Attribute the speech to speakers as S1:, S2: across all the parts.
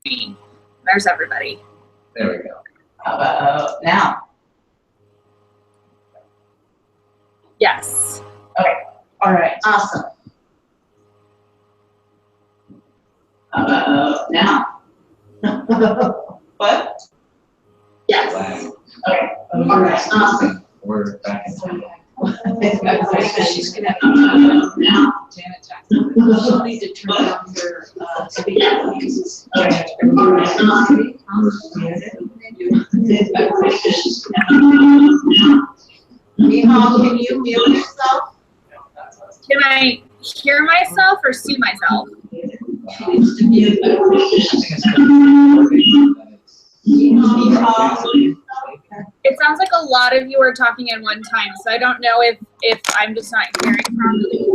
S1: me. There's everybody.
S2: There we go.
S3: How about now?
S1: Yes.
S3: Okay. All right.
S4: Awesome.
S3: How about now? What?
S4: Yes.
S2: Flag.
S3: Okay.
S4: All right. Awesome.
S2: We're back in time.
S4: She's gonna now.
S3: Janet
S4: She'll need to turn on her speaker. Mihal, can you mute yourself?
S1: Can I hear myself or see myself?
S4: She needs to mute.
S2: I think it's good.
S1: It sounds like a lot of you are talking at one time, so I don't know if I'm just not hearing properly.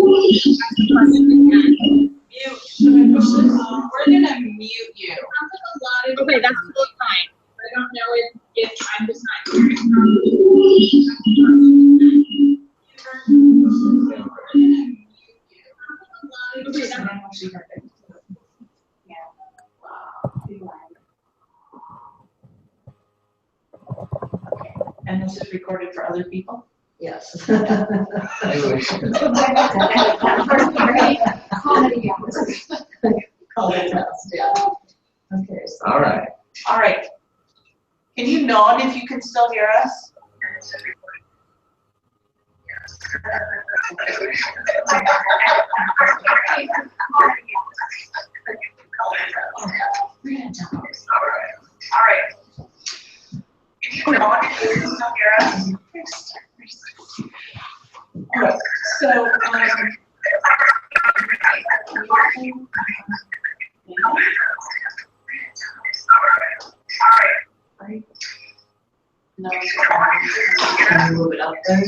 S3: Mute. Should I push this? We're gonna mute you.
S1: It sounds like a lot of okay, that's totally fine. I don't know if I'm just not hearing properly. Okay, that's
S3: Actually perfect. And this is recorded for other people?
S4: Yes.
S2: Maybe we should-
S4: Call it test, yeah. Okay, so.
S2: All right.
S3: All right. Can you nod if you can still hear us? All right. Can you nod if you can still hear us? All right. So, no,
S4: Can you move it up there?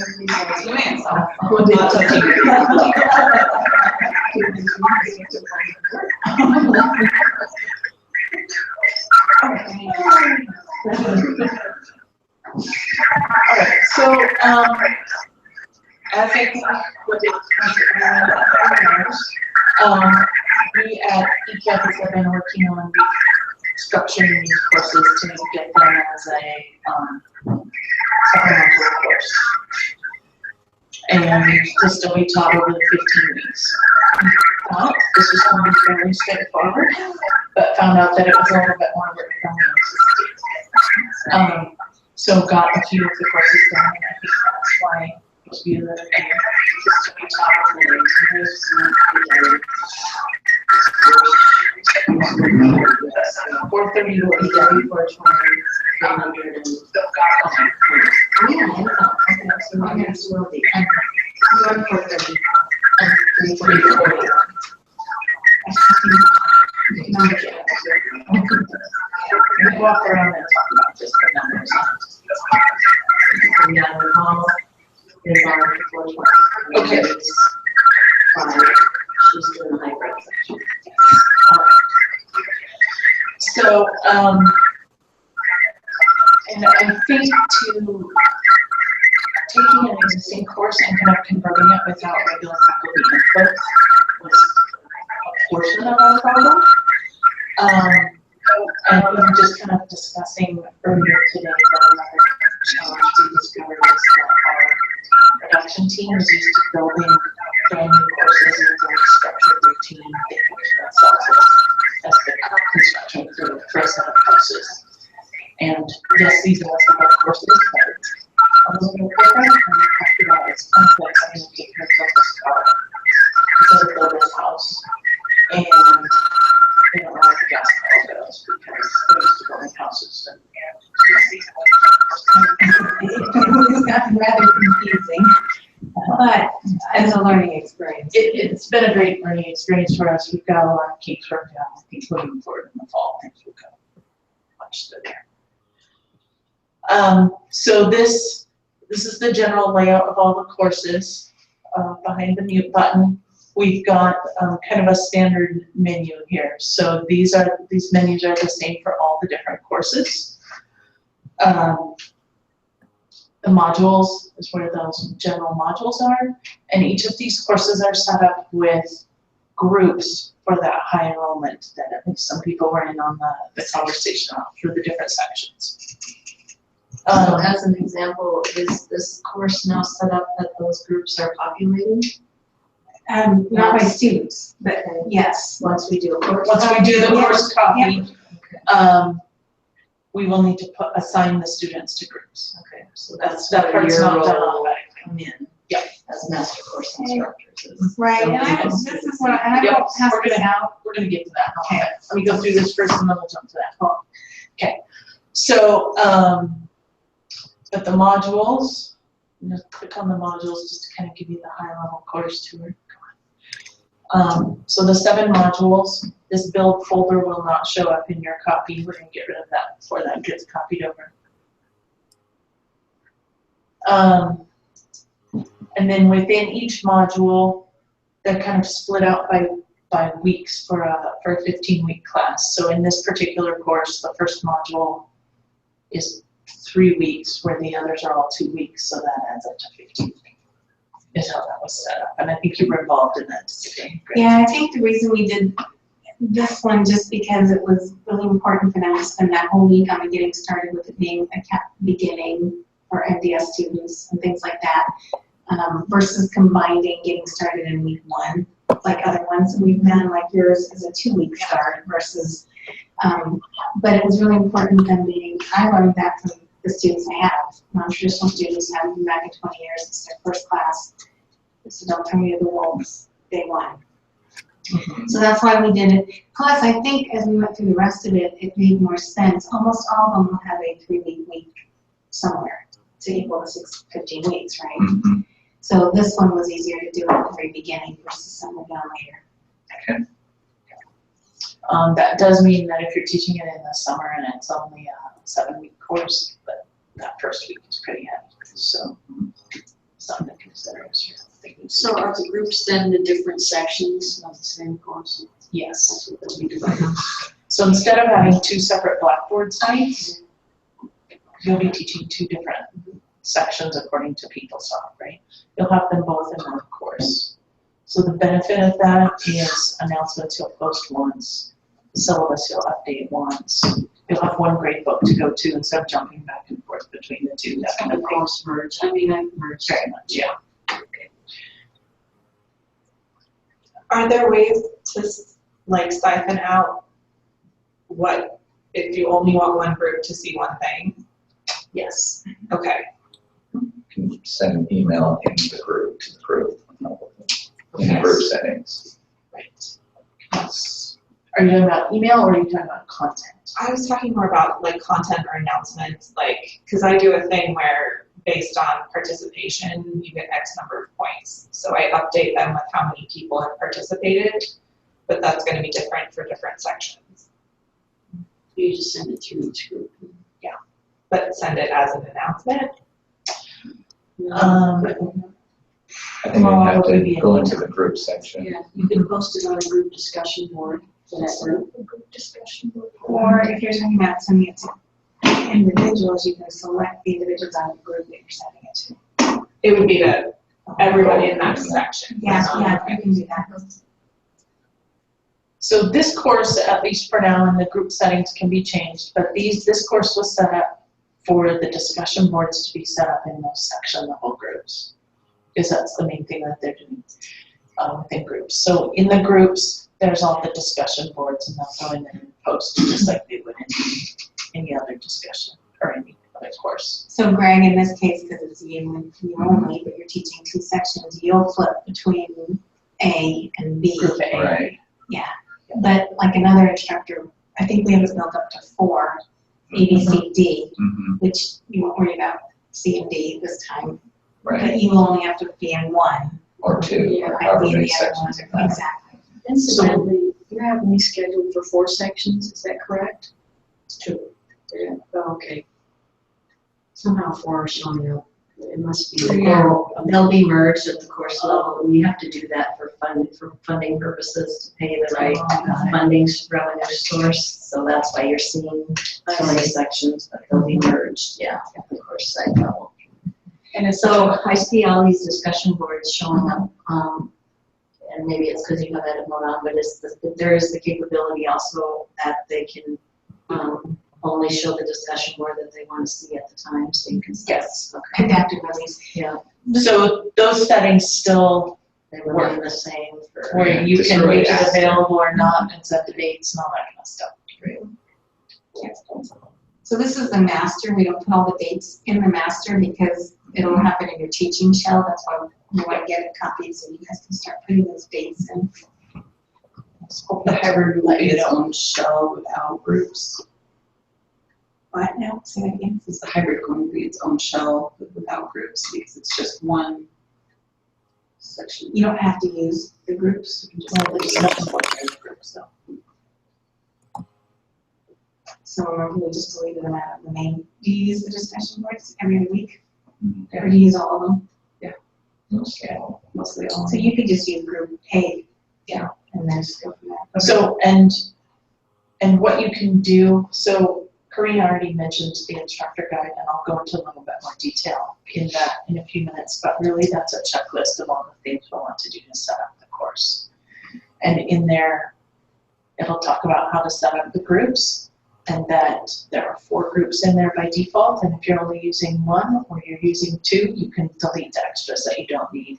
S3: we're not touching Alright, so, as I think what we at eCampus have been working on structuring these courses to get them as a supplemental course. And just to be taught over the 15 weeks. This was going to be fairly straightforward, but found out that it was a little bit more work than we anticipated. So got a few of the courses done, and I think that's why those of you that are here, just to be taught over the 18 weeks. 4:30 will be done for 20. So got them.
S4: So my next will be.
S3: You're 4:30 and 3:40. We walk around and talk about just the numbers.
S4: And then Mihal is on 420.
S3: Okay.
S4: Fine. She's doing the hybrid section.
S3: So, and I think to taking an existing course and kind of converting it without regular faculty input was a portion of our problem. And we were just kind of discussing earlier today that another challenge we discovered is that our production team is used to building brand new courses with a very structured routine. They picture themselves as the construction crew for a set of courses. And yes, these are some of our courses, but it's a little bit different. And we talked about it's complex. I mean, take care of this car instead of build this house. And they don't know what the gas bill goes because they're used to building houses and
S4: It's gotten rather confusing, but as a learning experience.
S3: It's been a great learning experience for us. We've got a lot of kinks worked out. I think moving forward in the fall, things will go much better. So this is the general layout of all the courses. Behind the mute button, we've got kind of a standard menu here. So these menus are the same for all the different courses. The modules is where those general modules are, and each of these courses are set up with groups for that high enrollment that at least some people were in on the conversation through the different sections.
S5: So as an example, is this course now set up that those groups are populated?
S4: Not by students, but yes.
S5: Once we do a course?
S3: Once we do the course copy,
S5: Okay.
S3: we will need to assign the students to groups.
S5: Okay, so
S3: That part's
S5: your
S3: not done
S5: role
S3: automatically.
S5: come in.
S3: Yep.
S5: As master course instructors. is
S4: Right, and
S5: building those
S4: this is
S5: students.
S4: what, and I
S3: Yep,
S4: won't pass
S3: we're
S4: this
S3: gonna-
S4: out.
S3: We're gonna get to that.
S4: Okay.
S3: Let me go through this first and then we'll jump to that. Okay, so, but the modules, I'm gonna click on the modules just to kind of give you the high level course tour. So the 7 modules, this build folder will not show up in your copy. We're gonna get rid of that before that gets copied over. And then within each module, they're kind of split out by weeks for a 15-week class. So in this particular course, the first module is 3 weeks, where the others are all 2 weeks, so that adds up to 15. Is how that was set up, and I think you were involved in that today. Great.
S4: Yeah, I think the reason we did this one, just because it was really important for them to spend that whole week on it, getting started with it being a beginning for MDS students and things like that, versus combining getting started in week 1, like other ones that we've done, like yours is a 2-week start versus, but it was really important them being, I learned that from the students I have, non-traditional students have been back in 20 years, it's their first class, so don't turn me to the wolves, day 1. So that's why we did it. Plus, I think as we went through the rest of it, it made more sense. Almost all of them will have a 3-week week somewhere to equal the 15 weeks, right?
S2: Mhm.
S4: So this one was easier to do at the very beginning versus something down later.
S3: That does mean that if you're teaching it in the summer and it's only a 7-week course, but that first week is pretty heavy, so something to consider as you're thinking.
S5: So are the groups then the different sections of the same course?
S3: Yes.
S5: That's what they'll be divided.
S3: So instead of having 2 separate Blackboard sites, you'll be teaching 2 different sections according to PeopleSoft, right? You'll have them both in one course. So the benefit of that is announcements you'll post once, syllabus you'll update once. You'll have one grade book to go to instead of jumping back and forth between the 2. That kind of
S5: The
S3: thing.
S5: course merge, I mean, I merged.
S3: Very much, yeah.
S6: Are there ways to like siphon out what, if you only want one group to see one thing?
S3: Yes.
S6: Okay.
S2: You can send an email in the group to the group. In the group settings.
S3: Right. Are you talking about email or are you talking about content?
S6: I was talking more about like content or announcements, like, because I do a thing where based on participation, you get X number of points. So I update them with how many people have participated, but that's going to be different for different sections.
S5: You just send it through each group.
S6: But send it as an announcement.
S2: I think you
S3: Well,
S2: have
S3: it would be
S2: to go
S3: an
S2: into the group section.
S5: Yeah, you can post it on a group discussion board for that group.
S3: Discussion.
S4: Or if you're talking about sending it to individuals, you can select the individuals on the group that you're sending it to.
S6: It would be to everybody in that section.
S4: Yeah, you can do that.
S3: So this course, at least for now, and the group settings can be changed, but this course was set up for the discussion boards to be set up in those section level groups. Because that's the main thing that they're doing within groups. So in the groups, there's all the discussion boards and they'll go in there and post just like they would in any other discussion or any other course.
S4: So Greg, in this case, because it's you and you only, but you're teaching 2 sections, you'll flip between A and B.
S3: Group A.
S2: Right.
S4: But like another instructor, I think we have it built up to 4, A, B, C, D,
S2: Mm-hmm.
S4: which you won't worry about C and D this time.
S2: Right.
S4: But you will only have to be in 1.
S2: Or 2,
S5: Yeah,
S2: or
S4: Might
S2: however
S4: be in
S2: many
S4: the other
S2: sections you
S4: one.
S2: have.
S4: Exactly.
S5: Incidentally, you have me scheduled for 4 sections, is that correct?
S3: 2.
S5: Yeah, oh, okay. Somehow 4 are showing up. It must be.
S7: They'll be merged at the course level. We have to do that for funding purposes to pay the right funding revenue source. So that's why you're seeing so many sections, but they'll be merged, yeah, at the course site level.
S3: And it's
S7: So I see all these discussion boards showing up. and maybe it's because you have edit mode on, but there is the capability also that they can only show the discussion board that they want to see at the time, so you can.
S6: Yes.
S7: Okay.
S4: Adaptive release.
S7: Yeah,
S6: So those settings still
S7: they remain the same for.
S6: where you
S2: Just
S6: can
S2: really
S6: make it
S2: ask them.
S6: available or not and set the dates and all that kind of stuff.
S4: So this is the master. We don't put all the dates in the master because it'll happen in your teaching shell. That's why we want to get it copied so you guys can start putting those dates in.
S8: The hybrid will be its own shell without groups.
S4: What now? Say that again.
S8: Is the hybrid going to be its own shell without groups because it's just one section?
S4: You don't have to use the groups.
S8: You can just have the discussion board as groups, so.
S4: So remember, we just deleted them out of the main. Do you use the discussion boards every other week?
S2: Mhm.
S4: Or do you use all of them?
S2: Okay.
S8: Mostly all.
S4: So you could just use group A. Yeah. And then just go from there.
S6: So, and what you can do, so Karina already mentioned the instructor guide, and I'll go into a little bit more detail in that in a few minutes, but really that's a checklist of all the things we'll want to do to set up the course. And in there, it'll talk about how to set up the groups, and that there are 4 groups in there by default, and if you're only using 1 or you're using 2, you can delete the extras that you don't need.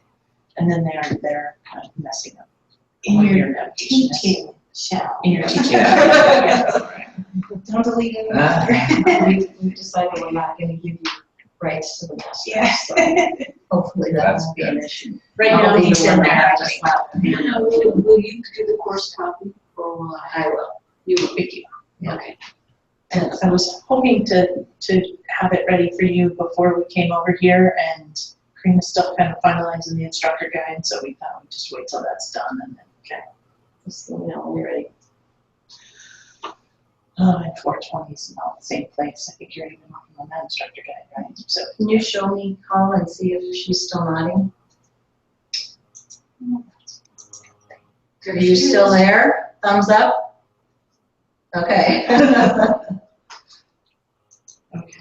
S6: And then they're kind of messing up
S4: In
S6: what
S4: your
S6: navigation is.
S4: teaching shell.
S6: In your teaching.
S2: Yeah.
S4: Don't delete it.
S7: We've decided we're not gonna give you rights to the master,
S4: Yeah.
S7: so hopefully that
S2: That's
S7: won't be an
S2: good.
S7: issue.
S6: Right now,
S7: I'll be
S6: he's
S7: the
S6: in
S7: one
S6: there.
S7: that has to slap the hand out.
S5: Will you do the course copy or will I?
S7: I will.
S6: You will pick you.
S5: Okay.
S6: And I was hoping to have it ready for you before we came over here, and Karina's still kind of finalizing the instructor guide, so we thought we'd just wait till that's done and then, okay.
S7: Just let me know when you're ready.
S6: And 420 is not the same place. I think you're even working on that instructor guide, right? So,
S7: Can you show me, Paul, and see if she's still nodding? Are you still there? Thumbs up? Okay.
S6: okay.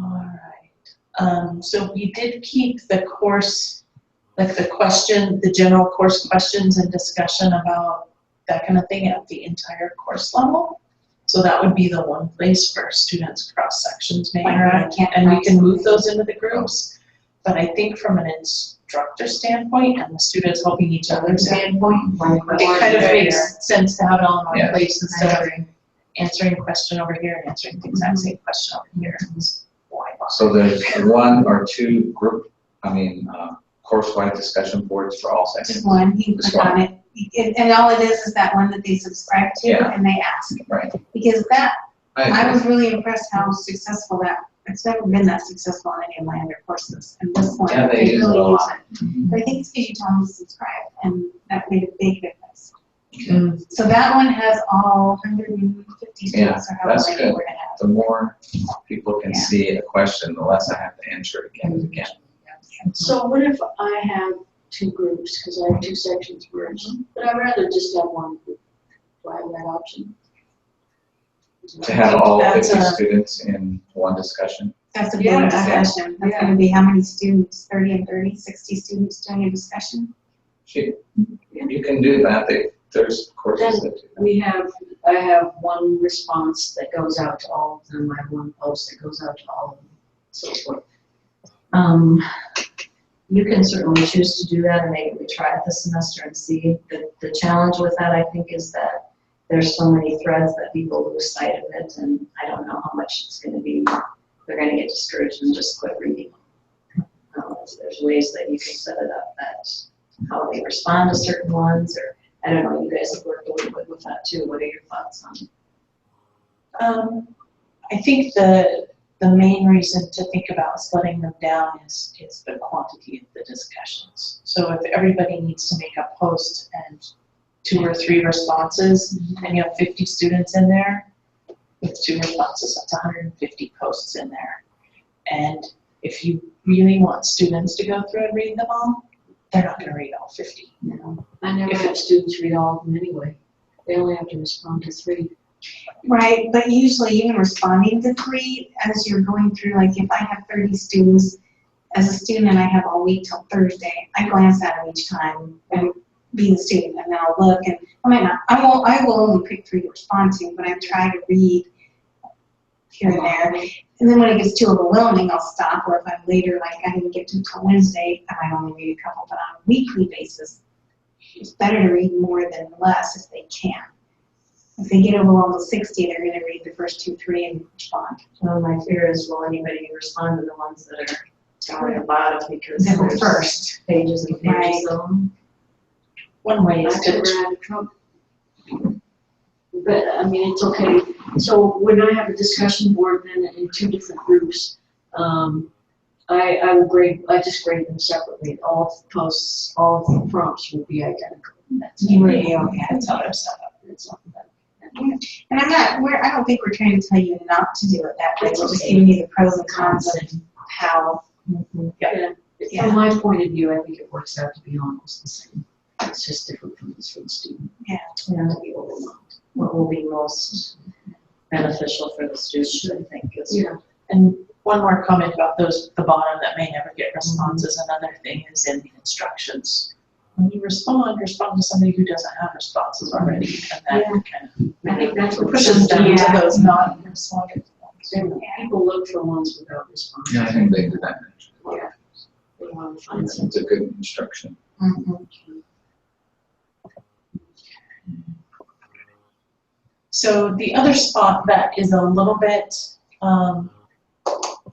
S6: All right. So we did keep the course, like the general course questions and discussion about that kind of thing at the entire course level. So that would be the one place where students cross sections may interact, and we can move those into the groups. But I think from an instructor standpoint and the students helping each other standpoint, it kind of makes sense to have it all in one
S2: Yeah.
S6: place instead of answering a question over here and answering the exact same question over here. It's why bother?
S2: So there's 1 or 2 course-wide discussion boards for all sections.
S4: Just one, you
S2: Just
S4: click on it. And all it is that one that they subscribe to
S2: Yeah.
S4: and they ask.
S2: Right.
S4: Because that, I
S2: I
S4: was really impressed how successful that, it's never been that successful in any of my other courses. And this one,
S2: Yeah, they use it a
S4: really use
S2: lot.
S4: it. But I think it's because you told them to subscribe and that made a big difference.
S6: Mm.
S4: So that one has all 150 students or however
S2: that's
S4: many
S2: good.
S4: we're gonna have.
S2: The more people can
S4: Yeah.
S2: see a question, the less I have to answer it again and again.
S5: So what if I have 2 groups, because I have 2 sections merged, but I'd rather just have 1 group? Do I have that option?
S2: To have all
S6: That's
S2: 50
S6: a-
S2: students in one discussion.
S4: That's a big
S5: Yeah,
S4: discussion. That's gonna be how many students? 30 and 30, 60 students doing a discussion?
S2: You can do that. There's courses that do that.
S5: I have 1 response that goes out to all of them, I have 1 post that goes out to all of them, so forth.
S7: You can certainly choose to do that, and maybe we try it this semester and see. The challenge with that, I think, is that there's so many threads that people lose sight of it, and I don't know how much it's gonna be. They're gonna get discouraged and just quit reading. There's ways that you can set it up that how they respond to certain ones, or I don't know, you guys have worked a little bit with that too. What are your thoughts on it?
S6: I think the main reason to think about splitting them down is the quantity of the discussions. So if everybody needs to make a post and 2 or 3 responses, and you have 50 students in there, with 2 responses, that's 150 posts in there. And if you really want students to go through and read them all, they're not gonna read all 50.
S5: I never
S6: If
S5: have students read all of them anyway, they only have to respond to 3.
S4: Right, but usually even responding to 3, as you're going through, like if I have 30 students, as a student and I have all week till Thursday, I glance at them each time and being a student, and then I'll look, and I will only pick 3 to respond to, but I try to read here and there. And then when it gets too overwhelming, I'll stop, or if I'm later, like I didn't get to until Wednesday, I might only read a couple, but on a weekly basis, it's better to read more than less if they can. If they get overwhelmed with 60, they're going to read the first 2, 3 and respond.
S7: Well, my fear is, will anybody respond to the ones that are down at the bottom because
S4: They were
S7: there's
S4: first.
S7: pages and pages of them?
S6: One way is
S5: That's where
S6: to,
S5: we're out of trouble. But, I mean, it's okay. So when I have a discussion board then in 2 different groups, I will grade, I just grade them separately. All posts, all prompts will be identical. That's it.
S4: Okay.
S6: that's how they're set up.
S5: That's all that.
S4: And I don't think we're trying to tell you not to do it that way.
S5: That's
S4: We're just
S5: okay.
S4: giving you the pros and cons of how.
S5: Yeah.
S4: Yeah.
S5: From my point of view, I think it works out to be almost the same. It's just different from the student.
S7: Yeah.
S5: To be overwhelmed.
S7: What will be most beneficial for the student, I think, is.
S5: Yeah.
S6: And one more comment about those at the bottom that may never get responses. Another thing is in the instructions. When you respond to somebody who doesn't have responses already, and that kind
S5: I think that's what
S6: pushes them
S4: Yeah.
S6: to those non-responders.
S5: people look for ones without response.
S2: Yeah, I think they do that.
S5: Yeah. They want to find
S2: It's a good instruction.
S6: So the other spot that is a little bit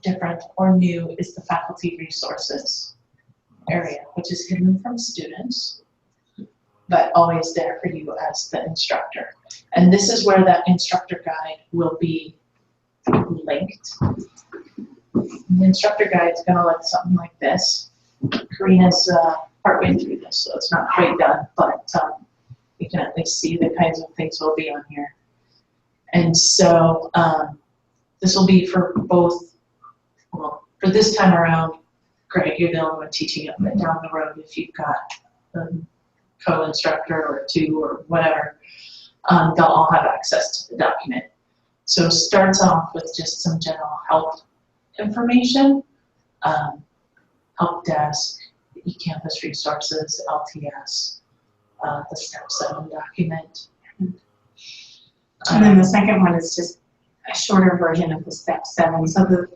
S6: different or new is the faculty resources area, which is hidden from students, but always there for you as the instructor. And this is where that instructor guide will be linked. The instructor guide is going to look something like this. Karina's partway through this, so it's not quite done, but you can at least see the kinds of things will be on here. And so this will be for both, well, for this time around, Greg, you're the only one teaching it, but down the road, if you've got a co-instructor or 2 or whatever, they'll all have access to the document. So it starts off with just some general help information, help desk, the eCampus resources, LTS, the Step 7 document.
S4: And then the second one is just a shorter version of the Step 7. So the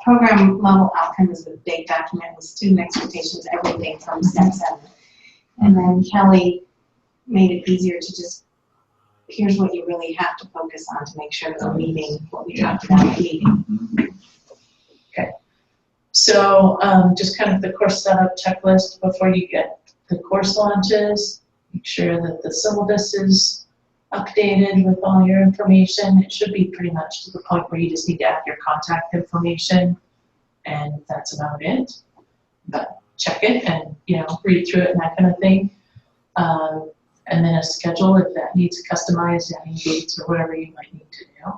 S4: program level outcome is the big document with student expectations, everything from Step 7. And then Kelly made it easier to just, here's what you really have to focus on to make sure that we're meeting what we talked about at the meeting.
S6: Okay. So just kind of the course setup checklist before you get the course launches. Make sure that the syllabus is updated with all your information. It should be pretty much to the point where you just need to add your contact information, and that's about it. But check it and read through it and that kind of thing. And then a schedule if that needs customized, any dates or whatever you might need to do.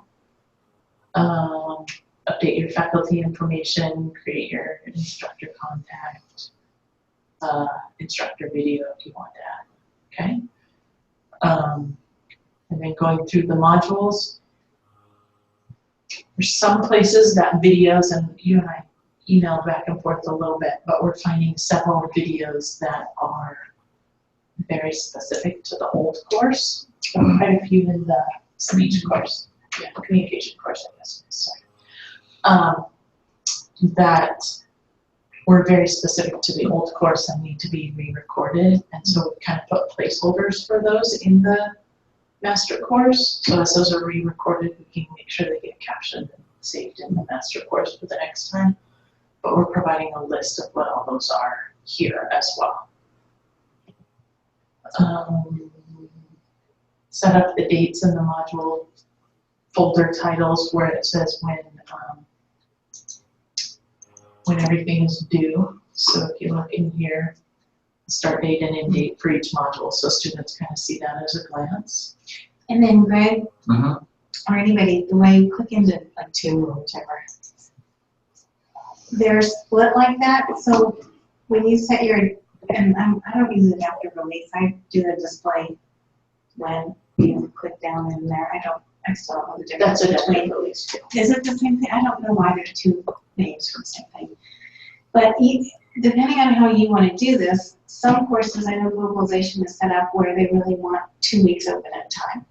S6: Update your faculty information, create your instructor contact, instructor video if you want that. Okay. And then going through the modules. There's some places that videos, and you and I emailed back and forth a little bit, but we're finding several videos that are very specific to the old course. Quite a few in the speech course, communication course, I guess. Sorry. That were very specific to the old course and need to be re-recorded, and so we kind of put placeholders for those in the master course. So as those are re-recorded, we can make sure they get captioned and saved in the master course for the next time. But we're providing a list of what all those are here as well. Set up the dates in the module folder titles where it says when everything is due. So if you look in here, start date and end date for each module, so students kind of see that as a glance.
S4: And then Greg, or anybody, the way you click into like 2 or whichever, they're split like that. So when you set your, and I don't use adaptive release, I do the display when you click down in there. I still don't know the difference.
S6: That's
S4: between.
S6: adaptive release too.
S4: Is it the same thing? I don't know why there's 2 names for the same thing. But depending on how you want to do this, some courses, I know globalization is set up where they really want 2 weeks open at a time.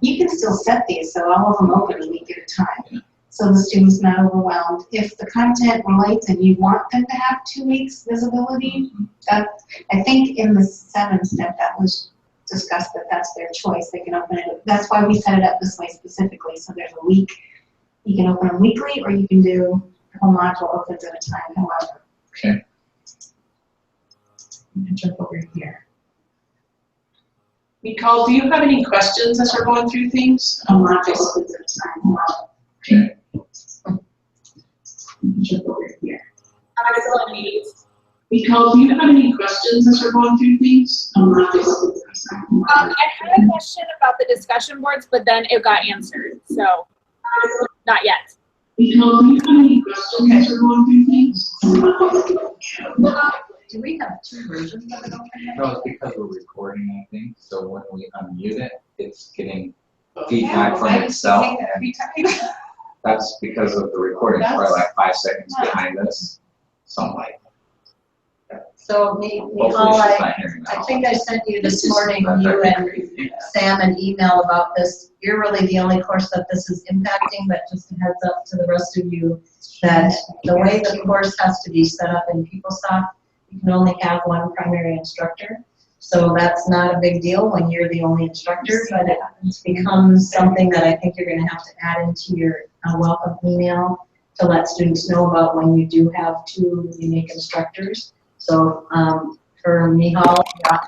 S4: You can still set these, so all of them open a week at a time. So the student's not overwhelmed. If the content relates and you want them to have 2 weeks visibility, I think in the 7 step that was discussed that that's their choice. They can open it. That's why we set it up this way specifically. So there's a week. You can open them weekly, or you can do the whole module opens at a time, however.
S2: Okay.
S3: I'm gonna jump over here.
S9: Nicole, do you have any questions as we're going through things?
S4: A module opens at a time.
S2: Okay.
S3: Jump over here.
S1: I'm still in meetings.
S9: Nicole, do you have any questions as we're going through things?
S1: I had a question about the discussion boards, but then it got answered, so not yet.
S9: Nicole, do you have any questions as we're going through things?
S7: Do we have 2 versions of it open?
S2: No, it's because we're recording, I think, so when we unmute it, it's getting feedback from itself. And that's because of the recording, it's probably like 5 seconds behind us, something like that.
S7: So,
S2: Hopefully
S7: Nicole,
S2: she's not hearing that.
S7: I think I sent you this morning, you and Sam, an email about this. You're really the only course that this is impacting, but just a heads up to the rest of you that the way the course has to be set up in PeopleSoft, you can only have 1 primary instructor. So that's not a big deal when you're the only instructor, but it becomes something that I think you're going to have to add into your welcome email to let students know about when you do have 2 unique instructors. So for Mihal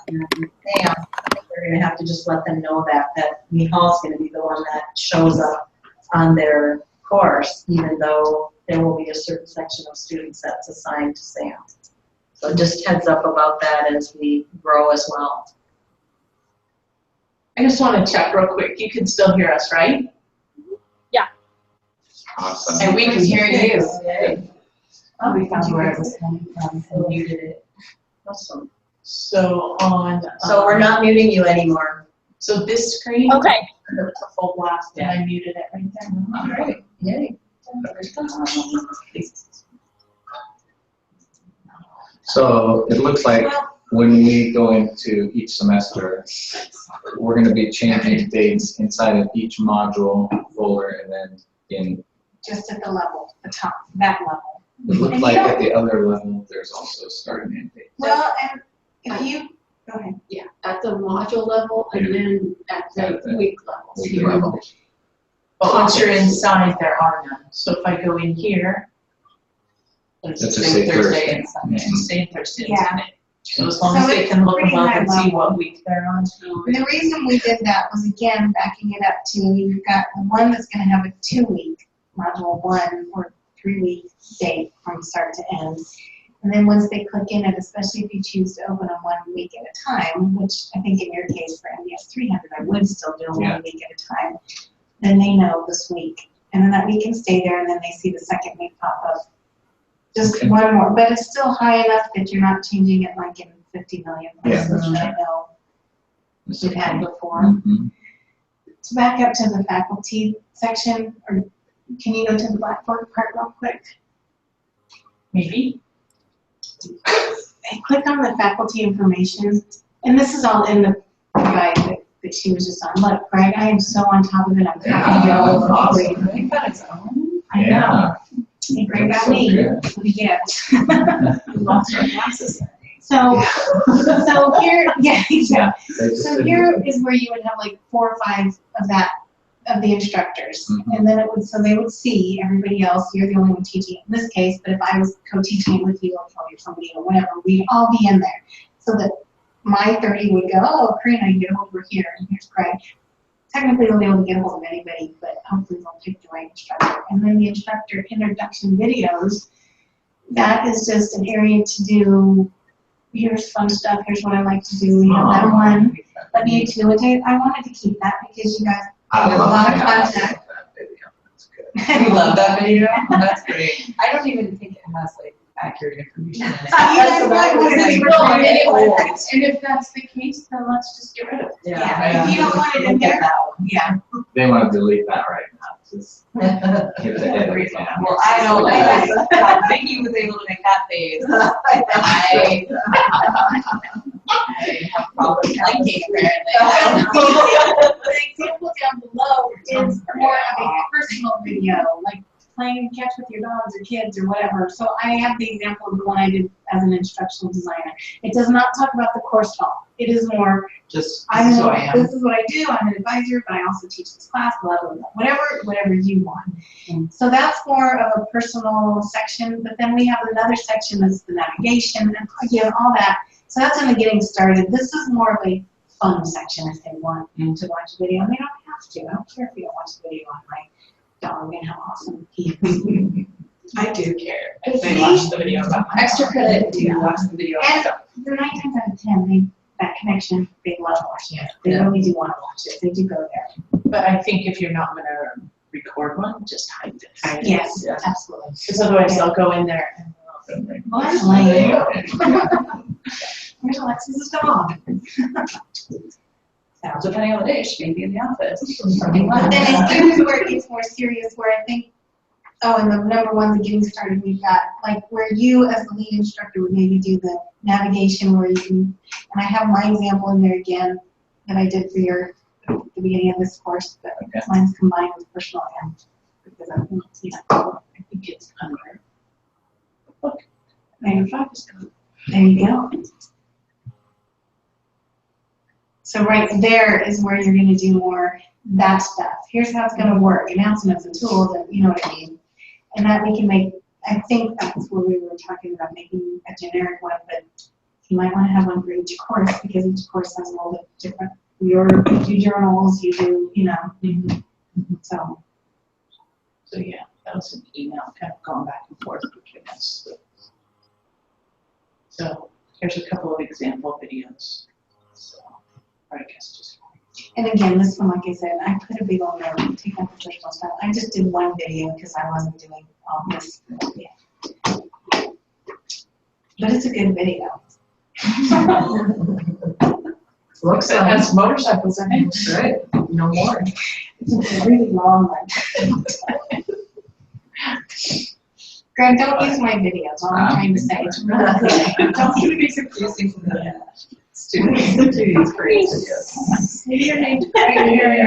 S7: and Sam, I think we're going to have to just let them know that Mihal's going to be the one that shows up on their course, even though there will be a certain section of students that's assigned to Sam. So just heads up about that as we grow as well.
S9: I just want to check real quick. You can still hear us, right?
S2: Awesome.
S3: And we can hear you.
S7: Yay.
S3: Oh, we found where it was coming from and muted it.
S7: Awesome.
S9: So on.
S7: So we're not muting you anymore.
S9: So this screen.
S1: Okay.
S9: It's a full blast, and I muted it right there.
S7: All right. Yay.
S2: So it looks like when we go into each semester, we're going to be changing dates inside of each module folder, and then in.
S4: Just at the level, the top, that level.
S2: It looks
S4: And
S2: like
S4: you
S2: at the other level, there's also a start and end date.
S4: Well, and if you, go ahead.
S5: Yeah, at the module level and then at the week level.
S2: Weekly level.
S3: But once you're inside, there are none. So if I go in here,
S2: Let's just say Thursday.
S3: and Sunday, Tuesday and Thursday and
S4: Yeah.
S3: Sunday. So as long as
S4: So
S3: they
S4: it's
S3: can look
S4: pretty
S3: above
S4: high
S3: and see
S4: level.
S3: what week they're on.
S4: And the reason we did that was, again, backing it up to, you've got the one that's gonna have a 2-week, module 1, or 3-week date from start to end. And then once they click in it, especially if you choose to open them 1 week at a time, which I think in your case for MDS 300, I would still do them 1 week at a time, then they know this week. And then that week can stay there, and then they see the second week pop up. Just
S2: Okay.
S4: one more, but it's still high enough that you're not changing it like in 50 million places that I know we've had before.
S2: Mhm.
S4: To back up to the faculty section, or can you go to the Blackboard part real quick?
S3: Maybe.
S4: And click on the faculty information, and this is all in the guide that she was just on. Look, Greg, I am so on top of it. I'm copying it all over the place.
S3: We've got its own.
S4: I know. Hey, Greg got
S2: So
S4: me.
S2: good.
S4: What do you get?
S3: Lost our glasses.
S4: So here, yeah, exactly.
S2: They just
S4: So
S2: didn't-
S4: here is where you would have like 4 or 5 of the instructors.
S2: Mhm.
S4: And then so they would see everybody else, you're the only one teaching in this case, but if I was co-teaching it with you or somebody or whatever, we'd all be in there. So that my 30 would go, oh, Karina, you get over here, and here's Craig. Technically, they'll be able to get hold of anybody, but hopefully they'll pick the right instructor. And then the instructor introduction videos, that is just an area to do, here's fun stuff, here's what I like to do, you know, that one. Let me facilitate. I wanted to keep that because you guys
S2: I
S4: have a
S2: love
S4: lot of
S2: that.
S4: contact.
S2: That video. That's good.
S8: You love that video? That's great. I don't even think it has like accurate information in it.
S4: That's what I was
S8: Like,
S3: And if that's the case, then let's just get rid of it.
S4: Yeah, if you don't want it in there, yeah.
S2: They want to delete that right now. Just Give it everything.
S8: Well, I don't like how Vicky was able to make that face. I have problems blinking apparently.
S4: The example down below is more of a personal video, like playing catch with your dogs or kids or whatever. So I have the example of the one I did as an instructional designer. It does not talk about the course talk. It is more,
S8: Just,
S4: this is
S8: am.
S4: what I do, I'm an advisor, but I also teach this class, blah, blah, blah, whatever you want. So that's more of a personal section, but then we have another section that's the navigation and again, all that. So that's in the getting started. This is more of a fun section if they want to watch a video, and they don't have to. I don't care if you don't watch the video on my dog and how awesome he is.
S6: I do care if they watch the video about my
S8: Extra credit if you watch the video.
S4: And the 9 times out of 10, that connection, they love watching it. They really do want to watch it. They do go there.
S3: But I think if you're not gonna record one, just hide it.
S4: Yes,
S3: Yeah.
S4: absolutely.
S3: Because otherwise they'll go in there and
S4: Well, that's lame. Where's Alexis's dog?
S8: So depending on the day, she may be in the office.
S4: But then here's where it gets more serious, where I think, and the number one, the getting started, we've got, like, where you as the lead instructor would maybe do the navigation where you can, and I have my example in there again that I did for the beginning of this course, but mine's combined with personal and because I think, I think it's under. Look, 95 is good. There you go. So right there is where you're going to do more that stuff. Here's how it's going to work. Announcements and tools, and you know what I mean. And that we can make, I think that's where we were talking about making a generic one, but you might want to have one for each course because each course has a little bit different. You do journals, you do, so.
S3: So yeah, that was an email kind of going back and forth between us. So here's a couple of example videos. So, or I guess just.
S4: And again, this one, like I said, I put a big old note, take out the personal stuff. I just did one video because I wasn't doing all this. Yeah. But it's a good video.
S3: Looks like it has motorcycles in it. Right. No more.
S4: It's a really long one. Greg, don't use my videos. All I'm trying to say is really good.
S8: Don't keep it confusing for the students. It's great.
S4: Your name's right here.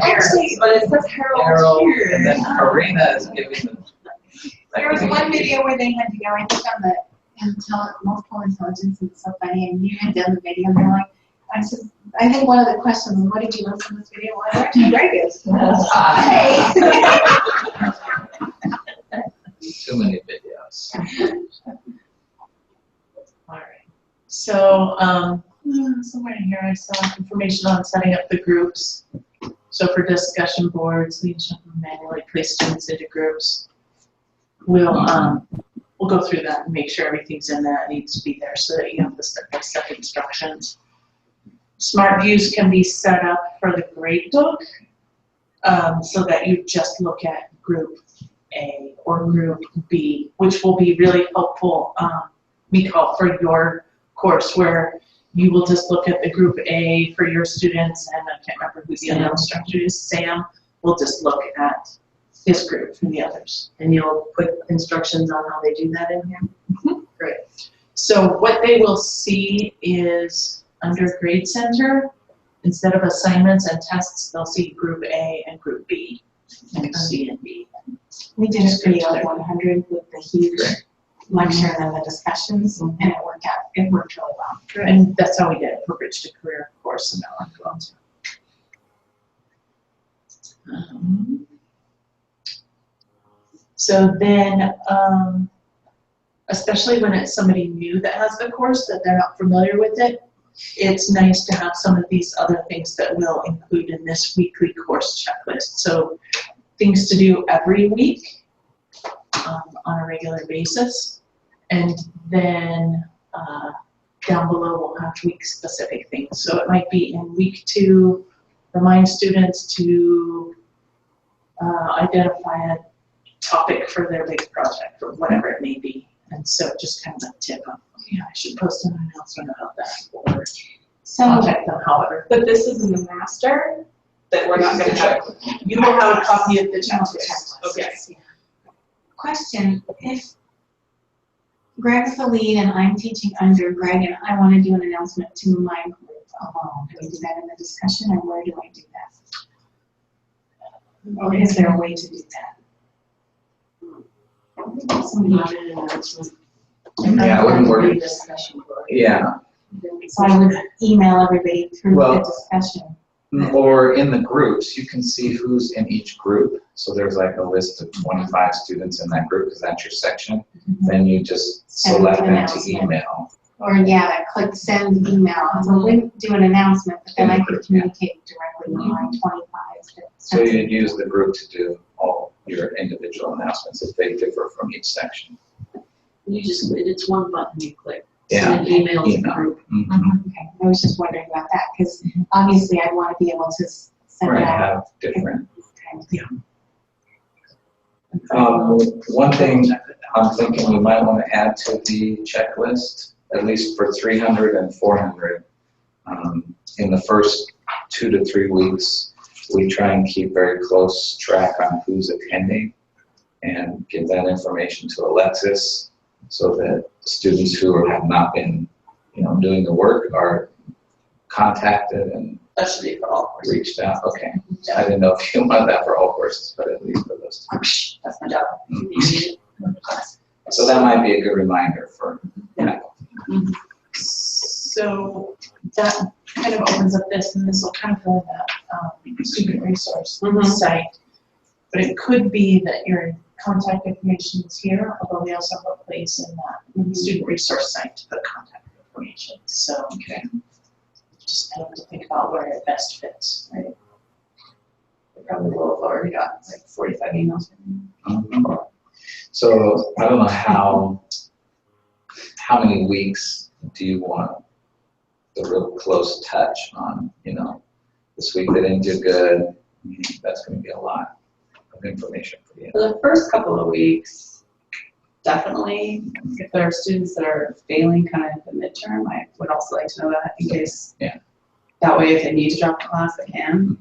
S8: Actually, but it says Harold here.
S2: And then Karina is giving them.
S4: There was one video where they had to go, I think, on the multiple intelligence, and it's so funny, and you had done the video, and they're like, I think one of the questions was, what did you listen to this video? Well, I learned Vegas.
S2: Too many videos.
S3: All right. So somewhere in here I saw information on setting up the groups. So for discussion boards, leadership manually place students into groups. We'll go through that and make sure everything's in there that needs to be there so that you have the step-by-step instructions. Smart views can be set up for the grade book so that you just look at group A or group B, which will be really helpful, Miko, for your course, where you will just look at the group A for your students, and I can't remember who the other instructor is. Sam will just look at his group for the others.
S7: And you'll put instructions on how they do that in here?
S3: Mm-hmm. Great. So what they will see is under Grade Center, instead of assignments and tests, they'll see group A and group B, and C and D.
S4: We did a video at 100 with the huge lecture and then the discussions, and it worked out. It worked really well.
S3: And that's how we did it for Bridge to Career course, and now I'm going to. So then, especially when it's somebody new that has the course, that they're not familiar with it, it's nice to have some of these other things that we'll include in this weekly course checklist. So things to do every week on a regular basis. And then down below we'll have week-specific things. So it might be in week 2, remind students to identify a topic for their big project or whatever it may be. And so just kind of a tip of, yeah, I should post an announcement about that or contact them, however.
S6: But this is in the master, that we're not gonna have.
S5: You will have a copy of the checklist. Okay.
S4: Question, if Greg's the lead and I'm teaching under Greg and I want to do an announcement to my group alone, do we do that in the discussion, or where do I do that? Or is there a way to do that?
S7: Not an announcement.
S2: Yeah, it wouldn't work.
S7: Discussion board.
S2: Yeah,
S4: So I would email everybody through
S2: Well-
S4: the discussion.
S2: or in the groups, you can see who's in each group. So there's like a list of 25 students in that group, because that's your section. Then you just select them to email.
S4: Or yeah, click send email. So we wouldn't do an announcement, but then I could communicate directly with my 25.
S2: So you'd use the group to do all your individual announcements if they differ from each section.
S5: You just, it's one button you click.
S2: Yeah.
S5: Send an email to the
S2: Email.
S5: group.
S2: Mhm.
S4: Okay, I was just wondering about that, because obviously I want to be able to send
S2: Right,
S4: it out.
S2: have different.
S4: Okay.
S2: One thing I'm thinking we might want to add to the checklist, at least for 300 and 400, in the first 2 to 3 weeks, we try and keep very close track on who's attending and give that information to Alexis so that students who have not been, doing the work are contacted and
S5: That should be for all courses.
S2: reached out. Okay. I didn't know if you wanted that for all courses, but at least for those two.
S5: That's my job.
S2: So that might be a good reminder for faculty.
S10: So that kind of opens up this, and this will kind of go in that student resource site. But it could be that your contact information is here, although we also have a place in that student resource site to put contact information. So just kind of to think about where it best fits, right? We probably will have already got like 45 emails.
S2: So I don't know how many weeks do you want the real close touch on, this week they didn't do good. That's going to be a lot of information for you.
S8: For the first couple of weeks, definitely, if there are students that are failing kind of the midterm, I would also like to know that in case.
S2: Yeah.
S8: That way, if they need to drop the class, they can.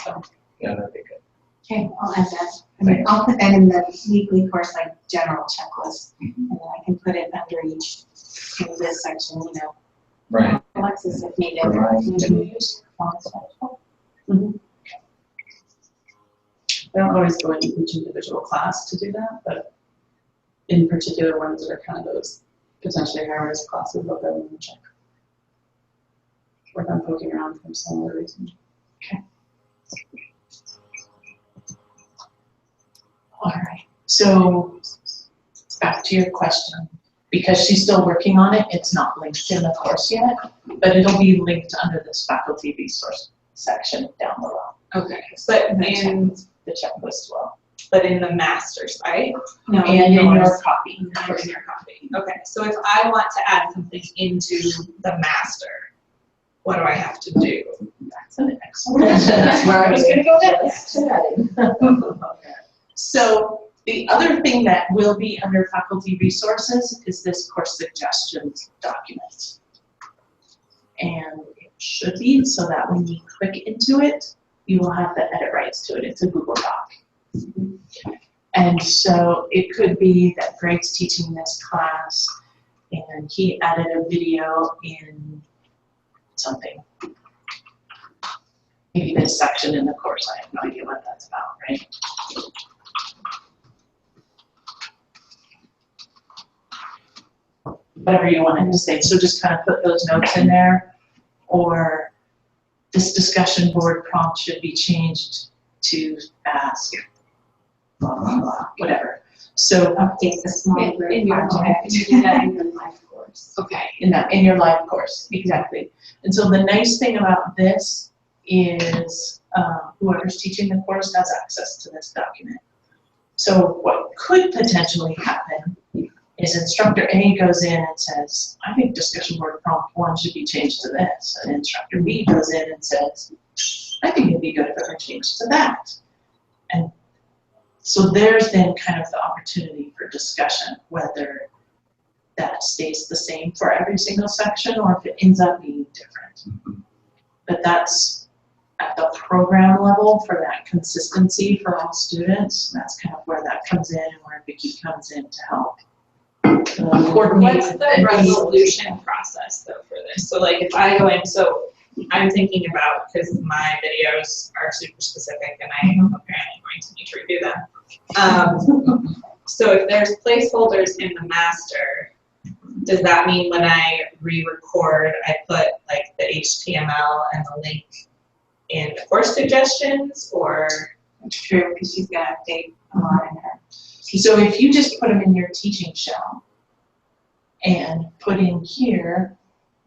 S8: So.
S2: Yeah, that'd be good.
S4: Okay, I'll add that. I'll put that in the weekly course, like general checklist, and then I can put it under each in this section,
S2: Right.
S4: Alexis if needed.
S2: Right.
S10: Do we use fonts?
S8: I don't always go into each individual class to do that, but in particular ones that are kind of those potentially higher risk classes, I'll go and check. Or if I'm poking around for some other reason.
S10: All right, so back to your question. Because she's still working on it, it's not linked in the course yet, but it'll be linked under this faculty resource section down below.
S6: Okay, but in
S10: The checklist will.
S6: but in the master site,
S4: No,
S10: And in your
S4: yours.
S10: copy.
S6: not in your copy. Okay, so if I want to add something into the master, what do I have to do?
S10: That's an excellent question. That's where I was gonna go next. So the other thing that will be under faculty resources is this course suggestions document. And it should be so that when you click into it, you will have the edit rights to it. It's a Google Doc. And so it could be that Greg's teaching this class and he added a video in something. Maybe this section in the course, I have no idea what that's about, right? Whatever you want it to say, so just kind of put those notes in there, or this discussion board prompt should be changed to ask, blah, blah, blah, whatever. So,
S4: Update the small group
S7: In your
S4: project.
S7: you do that in your life course.
S10: okay, in your live course, exactly. And so the nice thing about this is whoever's teaching the course has access to this document. So what could potentially happen is instructor A goes in and says, I think discussion board prompt 1 should be changed to this. And instructor B goes in and says, I think it'd be good if it were changed to that. And so there's then kind of the opportunity for discussion, whether that stays the same for every single section or if it ends up being different. But that's at the program level for that consistency for all students. That's kind of where that comes in and where Vicki comes in to help coordinate.
S6: What's the resolution process though for this? So like if I go in, so I'm thinking about, because my videos are super specific and I am apparently going to need to review them. So if there's placeholders in the master, does that mean when I re-record, I put like the HTML and the link in the course suggestions, or?
S4: It's true, because she's got to update a lot in her.
S10: So if you just put them in your teaching shell and put in here,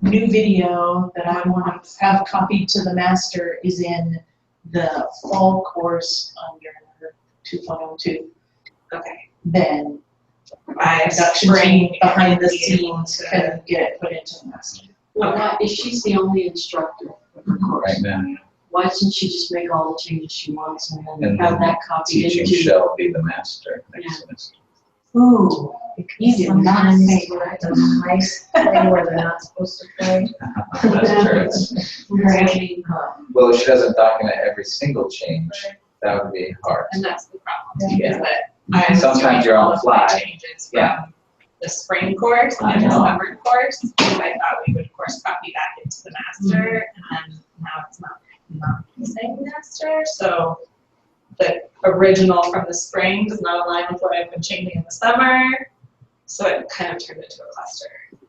S10: new video that I want to have copied to the master is in the fall course under 2.02.
S6: Okay.
S10: Then
S6: By
S10: production
S6: spring
S10: team behind the
S6: be able
S10: scenes
S6: to-
S10: can get it put into the master.
S5: Well, why, if she's the only instructor for the course,
S2: Right now,
S5: why doesn't she just make all the changes she wants and then
S2: and
S5: have
S2: then
S5: that copied
S2: teaching
S5: into?
S2: shall be the master
S5: Yeah.
S2: next semester.
S4: Ooh, you did not say that.
S7: The nice play where they're not supposed to play.
S2: That's true.
S5: Right.
S2: Well, if she doesn't document every single change, that would be hard.
S6: And that's the problem,
S2: Yeah.
S6: is that I'm
S2: Sometimes
S6: doing
S2: you're on
S6: all
S2: the
S6: of my
S2: fly.
S6: changes
S2: Yeah.
S6: from the spring course
S2: I
S6: and the
S2: know.
S6: summer course, because I thought we would of course copy back into the master, and then now it's not the same master, so the original from the spring does not align with what I've been changing in the summer, so it kind of turned into a cluster.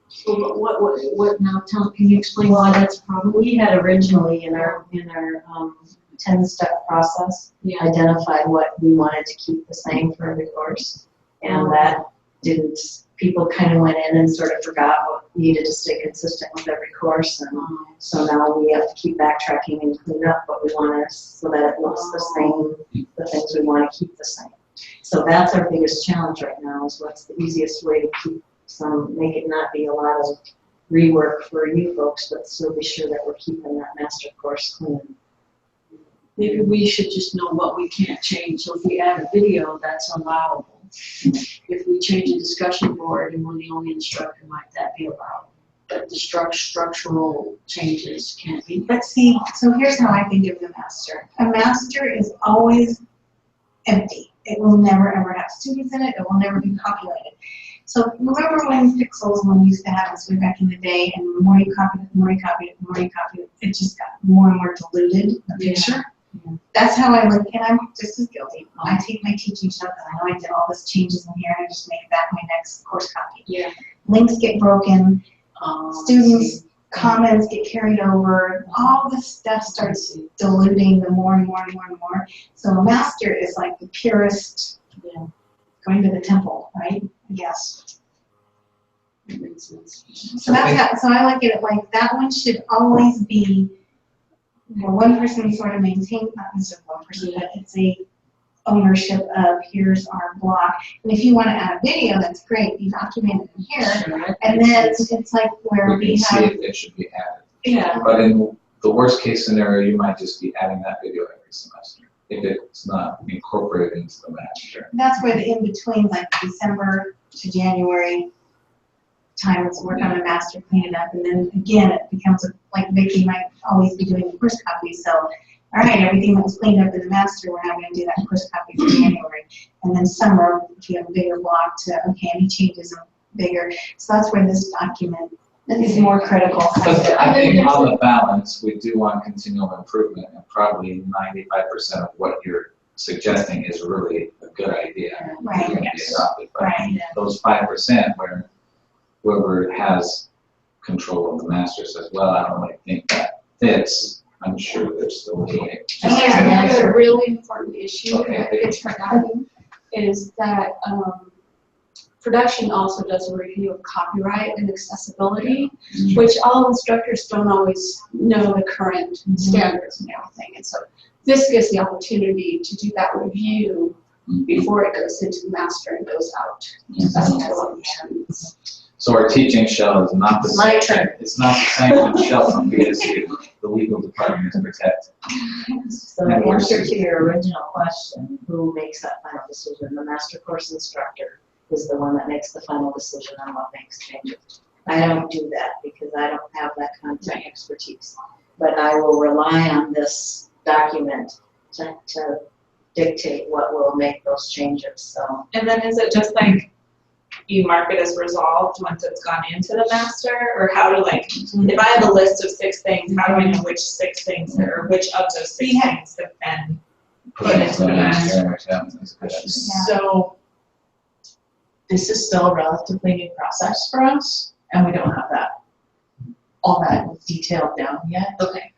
S5: So what now, can you explain why that's a problem?
S7: We had originally in our 10-step process,
S5: Yeah.
S7: identified what we wanted to keep the same for every course. And that didn't, people kind of went in and sort of forgot what needed to stay consistent with every course. And so now we have to keep backtracking and clean up what we want to, so that it looks the same, the things we want to keep the same. So that's our biggest challenge right now, is what's the easiest way to keep make it not be a lot of rework for you folks, but still be sure that we're keeping that master course clean.
S5: Maybe we should just know what we can't change, so if we add a video, that's allowable. If we change a discussion board and we're the only instructor, might that be allowed? But the structural changes can't be.
S4: But see, so here's how I think of the master. A master is always empty. It will never ever have students in it. It will never be populated. So remember when Pixels, when we used to have this way back in the day, and the more you copied it, the more you copied it, the more you copied it, it just got more and more diluted, the picture.
S5: Yeah.
S4: That's how I look, and I'm just as guilty. I take my teaching stuff, and I know I did all this changes in here, and I just make that my next course copy.
S5: Yeah.
S4: Links get broken,
S5: I
S4: students'
S5: see.
S4: comments get carried over, all this stuff starts diluting the more and more and more and more. So a master is like the purest, going to the temple, right? Yes.
S5: That makes sense.
S4: So that's how, so I like it like that one should always be where one person sort of maintains, not necessarily one person, but it's a ownership of here's our block. And if you want to add a video, that's great. You document it in here.
S5: Sure.
S4: And then it's like where
S2: We
S4: we
S2: can see
S4: have,
S2: if it should be added.
S5: Yeah.
S2: But in the worst case scenario, you might just be adding that video every semester if it's not incorporated into the master.
S4: that's where the in-between, like December to January time is work on a master, clean it up, and then again, it becomes like Vicki might always be doing the course copy, so, all right, everything that was cleaned up in the master, we're now gonna do that course copy for January. And then summer, if you have a bigger block to, okay, any changes are bigger, so that's where this document is more critical.
S2: But I think on the balance, we do want continual improvement, and probably 95% of what you're suggesting is really a good idea.
S4: Right,
S2: Can be adopted, but
S4: right.
S2: those 5% where whoever has control of the master says, well, I don't really think that fits, I'm sure there's still a way.
S11: And there's another really important issue
S2: Okay.
S11: that gets forgotten, is that production also does a review of copyright and accessibility, which all instructors don't always know the current standards and everything. And so this gives the opportunity to do that review before it goes into the master and goes out. That's what I love.
S2: So our teaching shell is not the
S7: My
S2: same.
S7: turn.
S2: It's not the same shell from BSU. The legal department is protected.
S7: So the answer to your original question, who makes that final decision? The master course instructor is the one that makes the final decision on what makes changes. I don't do that because I don't have that content expertise. But I will rely on this document to dictate what will make those changes, so.
S6: And then is it just like you mark it as resolved once it's gone into the master? Or how do like, if I have a list of 6 things, how do I know which 6 things or which of those 6 things have been put into the master?
S10: So this is still a relatively new process for us, and we don't have that, all that detailed down yet.
S6: Okay.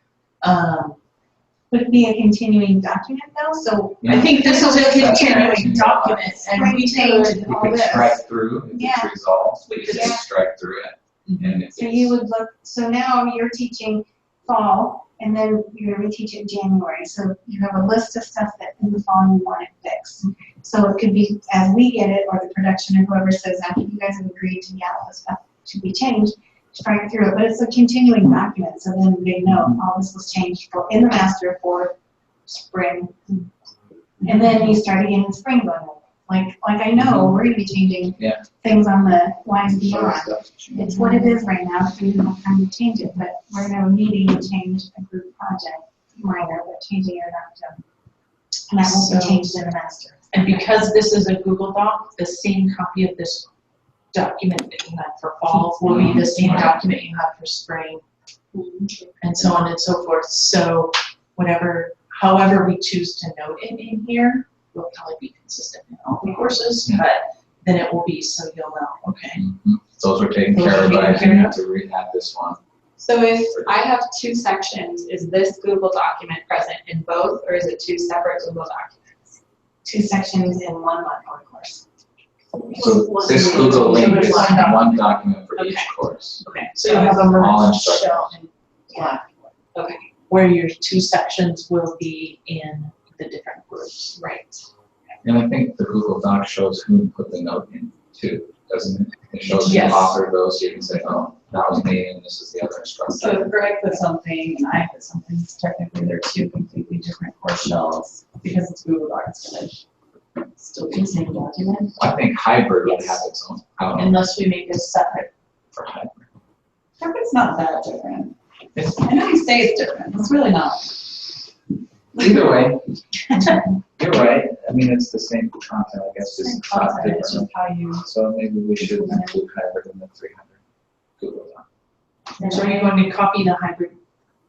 S4: Would it be a continuing document though? So
S10: I think this is a continuing document, and we
S4: change
S10: could,
S2: You
S4: all
S2: could
S4: this.
S2: strike through, if
S4: Yeah.
S2: it's resolved, we could
S4: Yeah.
S2: just strike through it. And if
S4: So you
S2: it's,
S4: would look, so now you're teaching fall, and then you're gonna reteach it in January. So you have a list of stuff that in the fall you want it fixed. So it could be, as we get it, or the production, or whoever says, after you guys have agreed to, yeah, all this stuff should be changed, strike through it. But it's a continuing document, so then they know all this was changed for, in the master for spring. And then you start again in spring going, like I know, we're gonna be changing
S2: Yeah.
S4: things on the lines
S2: so
S4: beyond.
S2: stuff changes.
S4: It's what it is right now, so we don't have time to change it, but we're gonna have a meeting to change a group project, minor, but changing it enough to, and that won't be
S10: So-
S4: changed in the master.
S10: and because this is a Google Doc, the same copy of this document that you had for fall will be the same document you had for spring, and so on and so forth. So whatever, however we choose to note it in here, will probably be consistent in all the courses, but then it will be so you'll know, okay.
S2: Those are taken
S10: Those
S2: care
S10: are
S2: of, but I
S10: taken
S2: do
S10: care
S2: have to rehab this one.
S6: So if I have 2 sections, is this Google document present in both, or is it 2 separate Google documents?
S4: 2 sections in one module course.
S2: So this Google link is one document for each
S6: Okay.
S2: course.
S10: Okay, so you'll have a
S2: All
S10: merged
S2: instructors.
S10: shell and black,
S6: Okay,
S10: where your 2 sections will be in the different groups.
S6: right.
S2: And I think the Google Doc shows who put the note in too, doesn't it? It shows who
S10: Yes.
S2: authored those, so you can say, oh, that was me and this is the other
S8: So
S2: instructor.
S8: if Greg put something and I put something, technically they're 2 completely different course shells, because it's Google Docs, gonna still be the same document.
S2: I think hybrid would have its own, I don't know,
S10: Unless we make this separate.
S2: for hybrid.
S8: It's not that different.
S2: It's-
S8: I know you say it's different, it's really not.
S2: Either way, you're right, I mean, it's the same content, I guess,
S8: Same
S2: just not
S8: content, it's
S2: different.
S8: just how you.
S2: So maybe we should include hybrid in the 300 Google Doc.
S10: So are you going to copy the hybrid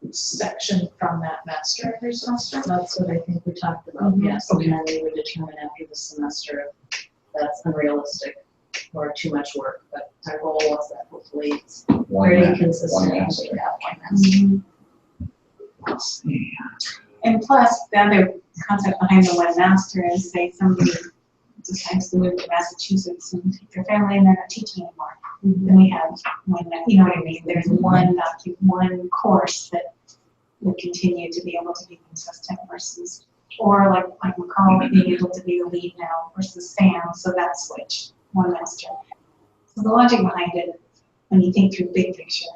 S10: section from that master every semester?
S7: That's what I think we talked about, yes, and then we would determine after the semester if that's unrealistic or too much work, but our goal was that hopefully it's
S2: One
S7: pretty
S2: ma-
S7: consistent.
S2: one master.
S7: We have one master.
S2: Let's see.
S4: And plus, the other concept behind the one master is, say somebody decides to move to Massachusetts and take their family and they're not teaching anymore. Then we have one, you know what I mean, there's one one course that would continue to be able to be consistent versus, or like McCall being able to be the lead now versus Sam, so that switch, one master. So the logic behind it, when you think through big picture,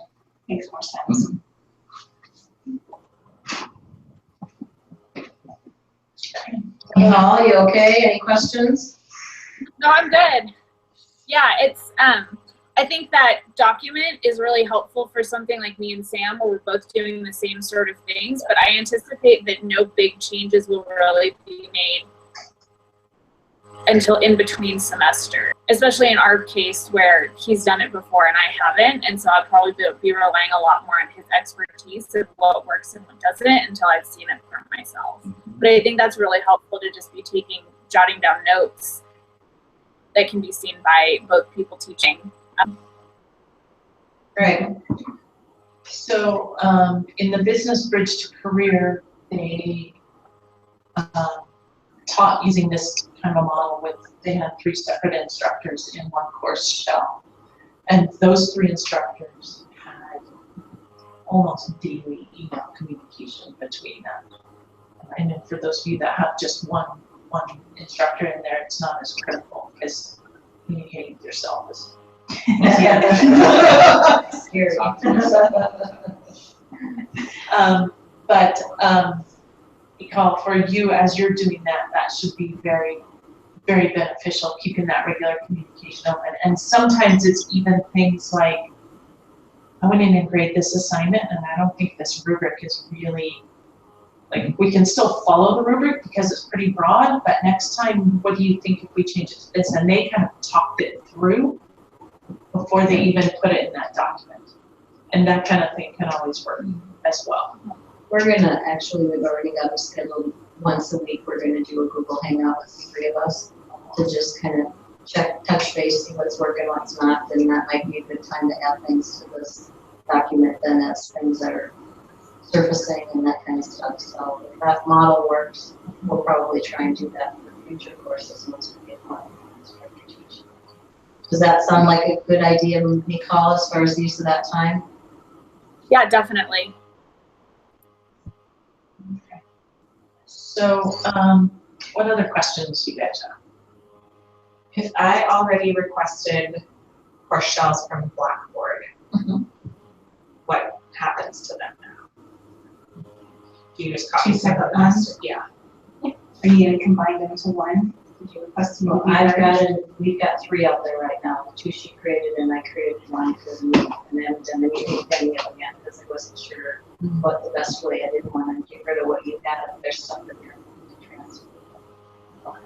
S4: makes more sense.
S7: Paul, you okay? Any questions?
S1: No, I'm good. Yeah, it's I think that document is really helpful for something like me and Sam, where we're both doing the same sort of things, but I anticipate that no big changes will really be made until in between semester, especially in our case where he's done it before and I haven't, and so I'll probably be relying a lot more on his expertise of what works and what doesn't until I've seen it for myself. But I think that's really helpful to just be jotting down notes that can be seen by both people teaching.
S7: Right.
S10: So in the Business Bridge to Career, they taught using this kind of a model with, they had 3 separate instructors in one course shell. And those 3 instructors had almost daily email communication between them. And then for those of you that have just one instructor in there, it's not as critical because communicating with yourself is
S7: Scary.
S10: But Nicole, for you, as you're doing that, that should be very, very beneficial, keeping that regular communication open. And sometimes it's even things like, I went in and graded this assignment, and I don't think this rubric is really like, we can still follow the rubric because it's pretty broad, but next time, what do you think if we change it to this? And they kind of talked it through before they even put it in that document. And that kind of thing can always work as well.
S7: We're gonna, actually, we've already got it scheduled once a week. We're gonna do a Google Hangout with the three of us to just kind of touch base, see what's working, what's not, and that might be a good time to add things to this document then as things are surfacing and that kind of stuff. So if that model works, we'll probably try and do that for future courses once we get more instructor teaching. Does that sound like a good idea, Nicole, as far as the use of that time?
S1: Yeah, definitely.
S10: Okay. So, what other questions do you guys have?
S6: If I already requested course shells from Blackboard, what happens to them now? Do you just copy
S4: Two separate
S6: the master? Yeah.
S4: Are you gonna combine them into one? Did you request them?
S7: Well, I've got it, we've got 3 out there right now. The 2 she created and I created one for me, and I haven't done anything of them yet because I wasn't sure what the best way. I didn't want to get rid of what you had if there's something there to transfer. Okay.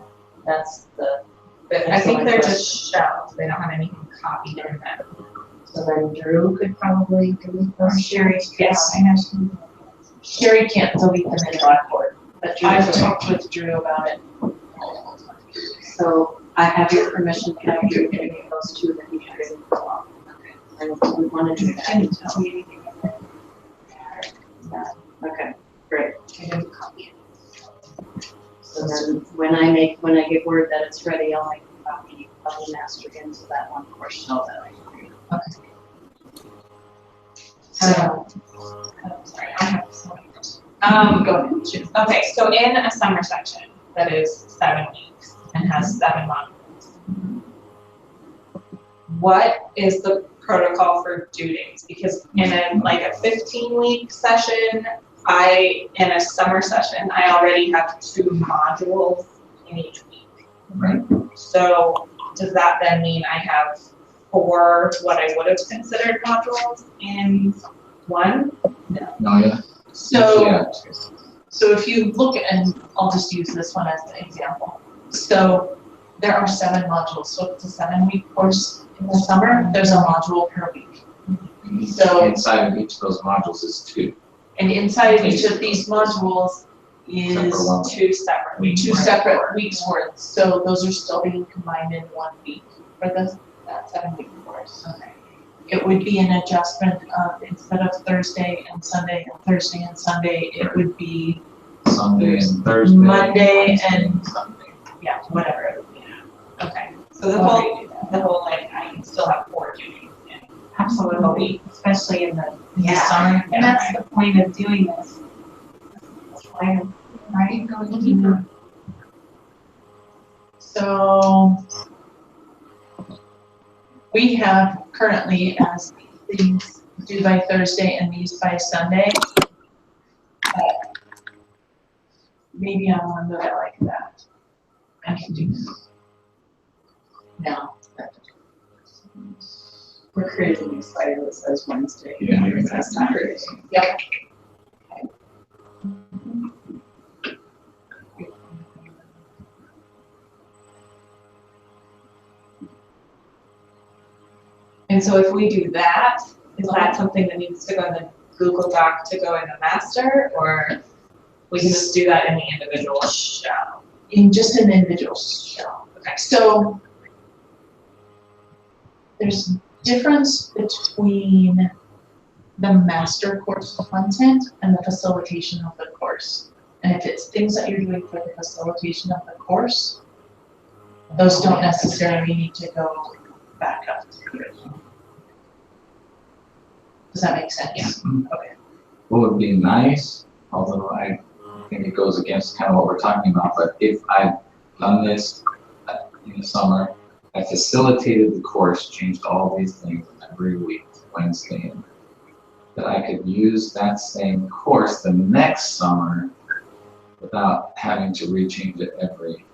S7: That's the.
S6: But I think they're just shells. They don't have anything copied in them.
S7: So then Drew could probably delete those.
S4: Sherry,
S10: Yes.
S4: I know she.
S10: Sherry can't delete them in Blackboard, but I've talked with Drew about it.
S7: So I have your permission, can I do any of those 2 that you created as well? Okay. And we want to do that.
S4: Didn't tell me anything.
S7: Okay, great.
S4: I didn't copy it.
S7: So then when I get word that it's ready, I'll make a copy of the master into that one course shell that I created.
S6: Okay. So, sorry, I have so many questions. Go ahead. Okay, so in a summer section that is 7 weeks and has 7 modules, what is the protocol for due dates? Because in a 15-week session, in a summer session, I already have 2 modules in each week.
S2: Right.
S6: So does that then mean I have 4 what I would have considered modules in one?
S2: No, yeah.
S10: So,
S2: Yeah.
S10: so if you look at, and I'll just use this one as an example. So there are 7 modules. So if it's a 7-week course in the summer, there's a module per week. So
S2: Inside of each of those modules is 2.
S10: and inside of each of these modules
S2: Except for one.
S10: is
S6: 2 separate weeks.
S10: 2 separate weeks worth. So those are still being combined in 1 week for that 7-week course.
S6: Okay.
S10: It would be an adjustment of, instead of Thursday and Sunday and Thursday and Sunday, it would be,
S2: Sunday and Thursday.
S10: Monday
S2: Wednesday
S10: and-
S2: Sunday.
S10: yeah, whatever it would be.
S6: Okay. So the whole I can still have 4 duties in
S4: Absolutely, especially in the
S6: Yeah.
S4: summer. And that's the point of doing this. That's why, right, going deeper.
S10: So we have currently as these due by Thursday and these by Sunday. Maybe I want to do it like that. I can do that.
S7: No. We're creating a spider that says Wednesday.
S2: Yeah, you're gonna have
S7: That's
S2: to
S7: not
S2: create
S7: great.
S10: Yep.
S6: And so if we do that, is that something that needs to go in the Google Doc to go in the master, or we can just do that in the individual shell?
S10: In just an individual shell.
S6: Okay.
S10: So there's difference between the master course content and the facilitation of the course. And if it's things that you're doing for the facilitation of the course, those don't necessarily need to go back up. Does that make sense?
S6: Yeah.
S10: Okay.
S2: What would be nice, although I think it goes against kind of what we're talking about, but if I've done this in the summer, I facilitated the course, changed all these things every week, Wednesday, and that I could use that same course the next summer without having to rechange it every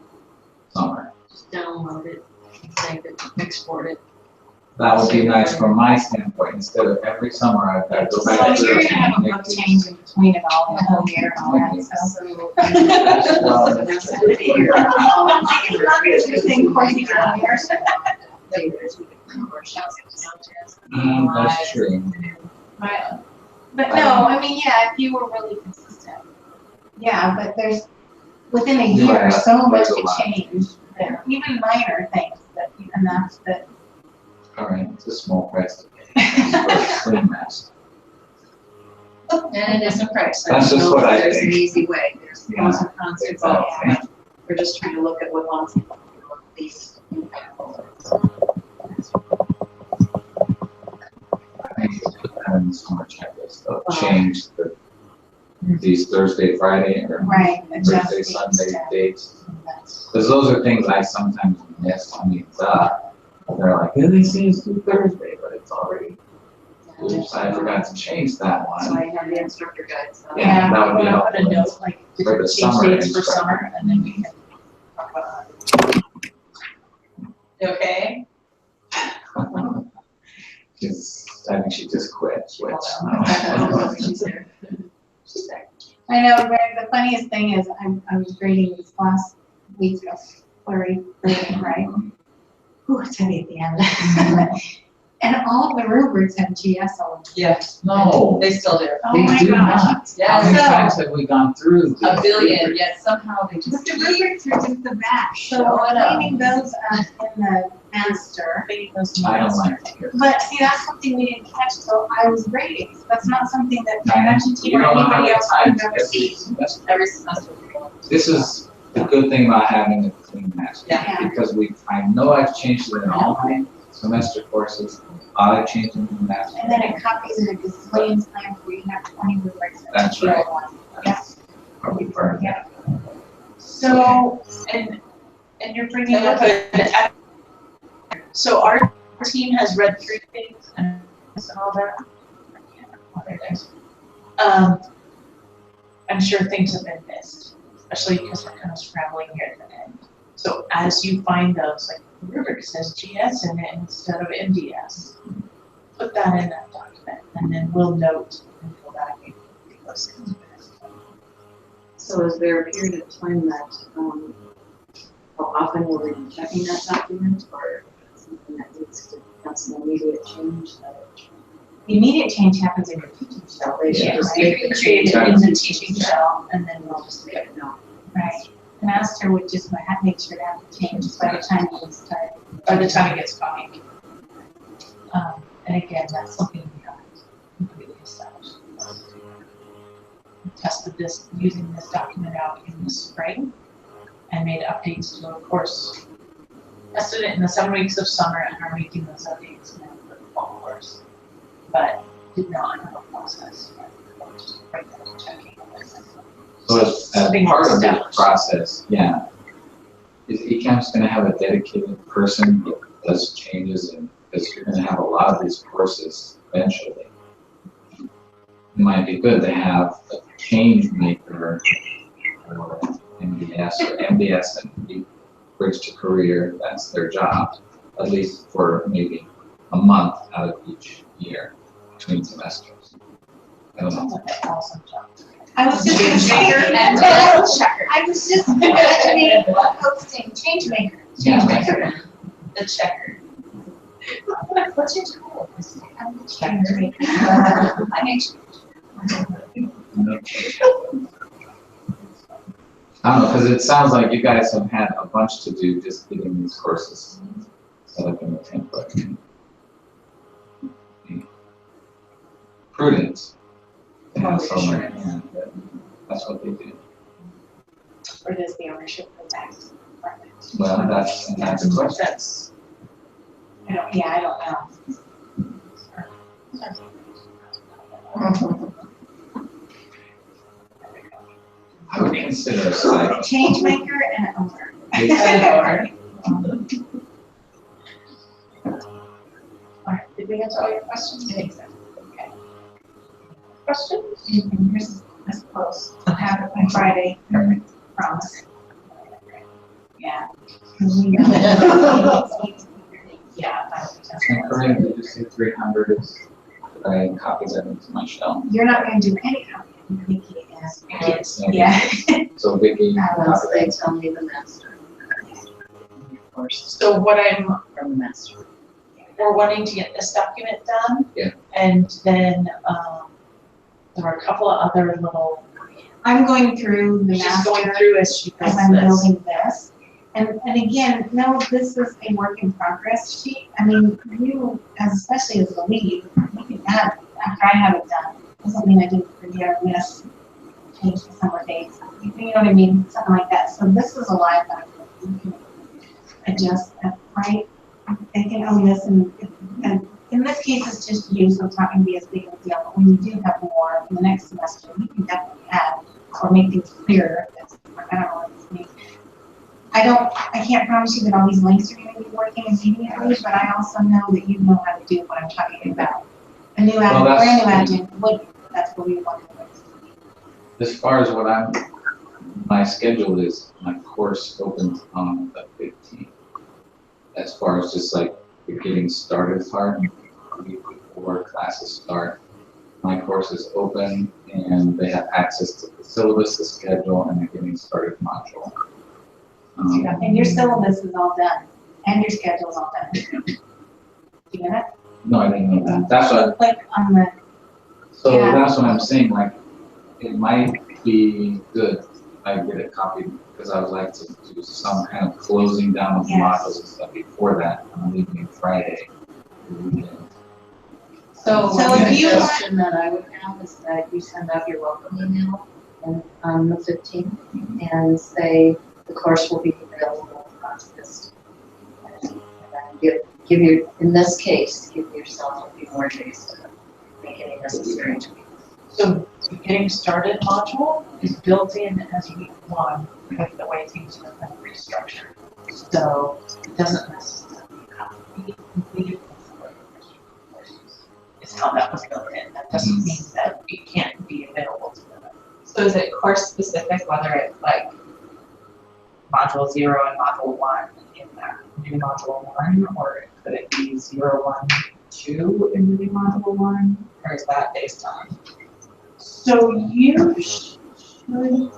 S2: summer.
S7: Just download it, save it, export it.
S2: That would be nice from my standpoint, instead of every summer I've got to go back.
S4: So you're gonna have a book change in between it all, the whole year and all that, so.
S2: Well, that's That's true.
S4: Right. But no, I mean, yeah, if you were really consistent. Yeah, but there's, within a year,
S2: Right,
S4: so much
S2: there's a
S4: could
S2: lot.
S4: change, that even minor things, that enough that.
S2: All right, it's a small price to pay for a sling mask.
S7: And it is a price.
S2: That's just what I
S7: There's an
S2: think.
S7: easy way. There's
S2: Yeah,
S7: pros and cons to both.
S2: exactly.
S7: We're just trying to look at what ones are least impactful.
S2: I think it's having this summer checklist, they'll change these Thursday, Friday, or
S4: Right, adjust
S2: Thursday,
S4: things,
S2: Sunday
S4: yeah.
S2: dates. Because those are things I sometimes miss. I mean, they're like, yeah, they say it's due Thursday, but it's already. Oops, I forgot to change that
S7: So
S2: one.
S7: I have the instructor guides.
S2: Yeah, that would be
S10: We'll put a
S2: helpful.
S10: note, like,
S2: For the
S10: different change
S2: summer
S10: dates for
S2: instructor.
S10: summer, and then we can talk about that. You okay?
S2: I think she just quit, which.
S7: She's there. She's there.
S4: I know, Greg, the funniest thing is, I was grading this last week of flurry grading, right? Ooh, it's heavy at the end. And all of the rubrics have GS on them.
S8: Yes.
S2: No,
S8: They still do.
S4: Oh
S2: they
S4: my
S2: do
S4: gosh.
S2: not.
S8: Yeah,
S2: How many
S4: so-
S2: times have we gone through?
S8: A
S2: these?
S8: billion, yet somehow they
S4: But
S8: just
S4: the
S8: keep.
S4: rubrics are just the back, so
S8: Showing
S4: we're
S8: up.
S4: cleaning those up in the master.
S2: I don't like to hear.
S4: But see, that's something we didn't catch till I was grading, so that's not something that the
S2: I know.
S4: intervention team
S2: You
S4: or
S2: don't know how
S4: anybody
S2: many
S4: else would
S2: times
S4: ever
S2: every
S4: see.
S2: semester.
S8: Every semester.
S2: This is the good thing about having a clean master.
S4: Yeah.
S2: Because I know I've changed it in all my semester courses, I've changed it in the master.
S4: And then it copies in a gazillion times where you have 20 rubrics. and
S2: That's
S4: you
S2: right.
S4: don't want- Yeah.
S2: Probably burned.
S4: Yeah.
S10: So, and you're bringing up a, so our team has read through things and all that. I'm sure things have been missed, especially because we're kind of scrambling here at the end. So as you find those, like the rubric says GS in it instead of MDS, put that in that document, and then we'll note and go back and get those things missed.
S7: So is there a period of time that, how often will we be checking that document, or something that needs to have some immediate change?
S4: The immediate change happens in your teaching cell.
S7: They should
S10: Yeah,
S7: just
S10: you
S7: make
S10: can
S7: the
S10: create
S7: change.
S10: it in the teaching shell, and then we'll just
S7: Make it known.
S4: Right. The master would just make sure to have the changes by the time you start.
S10: by the time it gets copied. And again, that's something we haven't completely established. We tested this, using this document out in the spring, and made updates to, of course, tested it in the 7 weeks of summer and are making those updates now for the fall course. But did not have a process yet. Just right now checking.
S2: So as part of this process, yeah, is ECAM's gonna have a dedicated person that does changes, and because you're gonna have a lot of these courses eventually. It might be good to have a change maker or MDS and bridge to career, that's their job, at least for maybe a month out of each year between semesters. I don't know.
S10: Awesome job.
S4: I was just
S10: Change
S4: maker
S10: maker
S4: and checker. I was just imagining posting change maker.
S2: Yeah.
S10: The checker.
S4: What's your title? I'm the change maker. I make
S2: I don't know, because it sounds like you guys have had a bunch to do just getting these courses set up in the template. Prudent. Yeah, so much, yeah, that's what they do.
S4: Or does the ownership go back to the department?
S2: Well, that's a question.
S10: That's,
S4: I don't know.
S2: I would consider a side.
S4: Change maker and owner.
S10: alright, did we answer all your questions? I think so. Okay. Questions?
S4: And here's this close. I'll have it by Friday. Perfect. Promise. Yeah.
S10: Yeah.
S2: And morning, did you say 300 I copied that into my shell?
S4: You're not gonna do any copying, Vicky is.
S10: Yes.
S4: Yeah.
S2: So Vicky, you can
S7: Unless
S2: copy
S7: they
S2: that.
S7: tell me the master. Of course,
S10: So what I'm,
S7: from the master.
S10: we're wanting to get this document done.
S2: Yeah.
S10: And then, there are a couple of other little,
S4: I'm going through the
S10: she's going
S4: master
S10: through as she does
S4: as I'm
S10: this.
S4: building this. And again, no, this is a work in progress sheet. I mean, you, especially as the lead, you can add after I have it done. Doesn't mean I didn't forget or miss, change the summer dates. You know what I mean? Something like that. So this is a live document. You can adjust that, right? They can own this and in this case, it's just you, so it's not gonna be as big of a deal. But when you do have more in the next semester, you can definitely add or make things clearer. I don't know what this means. I can't promise you that all these links are gonna be working immediately, but I also know that you know how to do what I'm talking about. A new
S2: Well,
S4: brand new
S2: that's-
S4: admin, that's what we want to do.
S2: As far as what my schedule is, my course opens on the 15th. As far as just like the getting started part, a week before classes start, my course is open and they have access to the syllabus, the schedule, and the getting started module.
S4: And your syllabus is all done, and your schedule's all done. Do you get it?
S2: No, I didn't know that. That's what,
S4: So click on the,
S2: so
S4: Yeah.
S2: that's what I'm saying, like, it might be good if I get it copied, because I would like to do some kind of closing down of the
S4: Yes.
S2: modules and stuff before that, on the evening Friday. the weekend.
S7: So
S4: So
S7: one
S4: if you want-
S7: suggestion that I would have is that you send out your welcome email on the 15th and say the course will be available on this. And then give your, in this case, give yourself a few more days to make any necessary tweaks.
S10: So the getting started module is built in as week 1 with the way things have been restructured. So it doesn't necessarily have to be completed before the rest of the courses. It's how that was built in. That doesn't mean that it can't be available to them.
S6: So is it course specific, whether it's like module 0 and module 1 in that new module 1, or could it be 0, 1, 2 in the new module 1, or is that based on?
S10: So you should, well,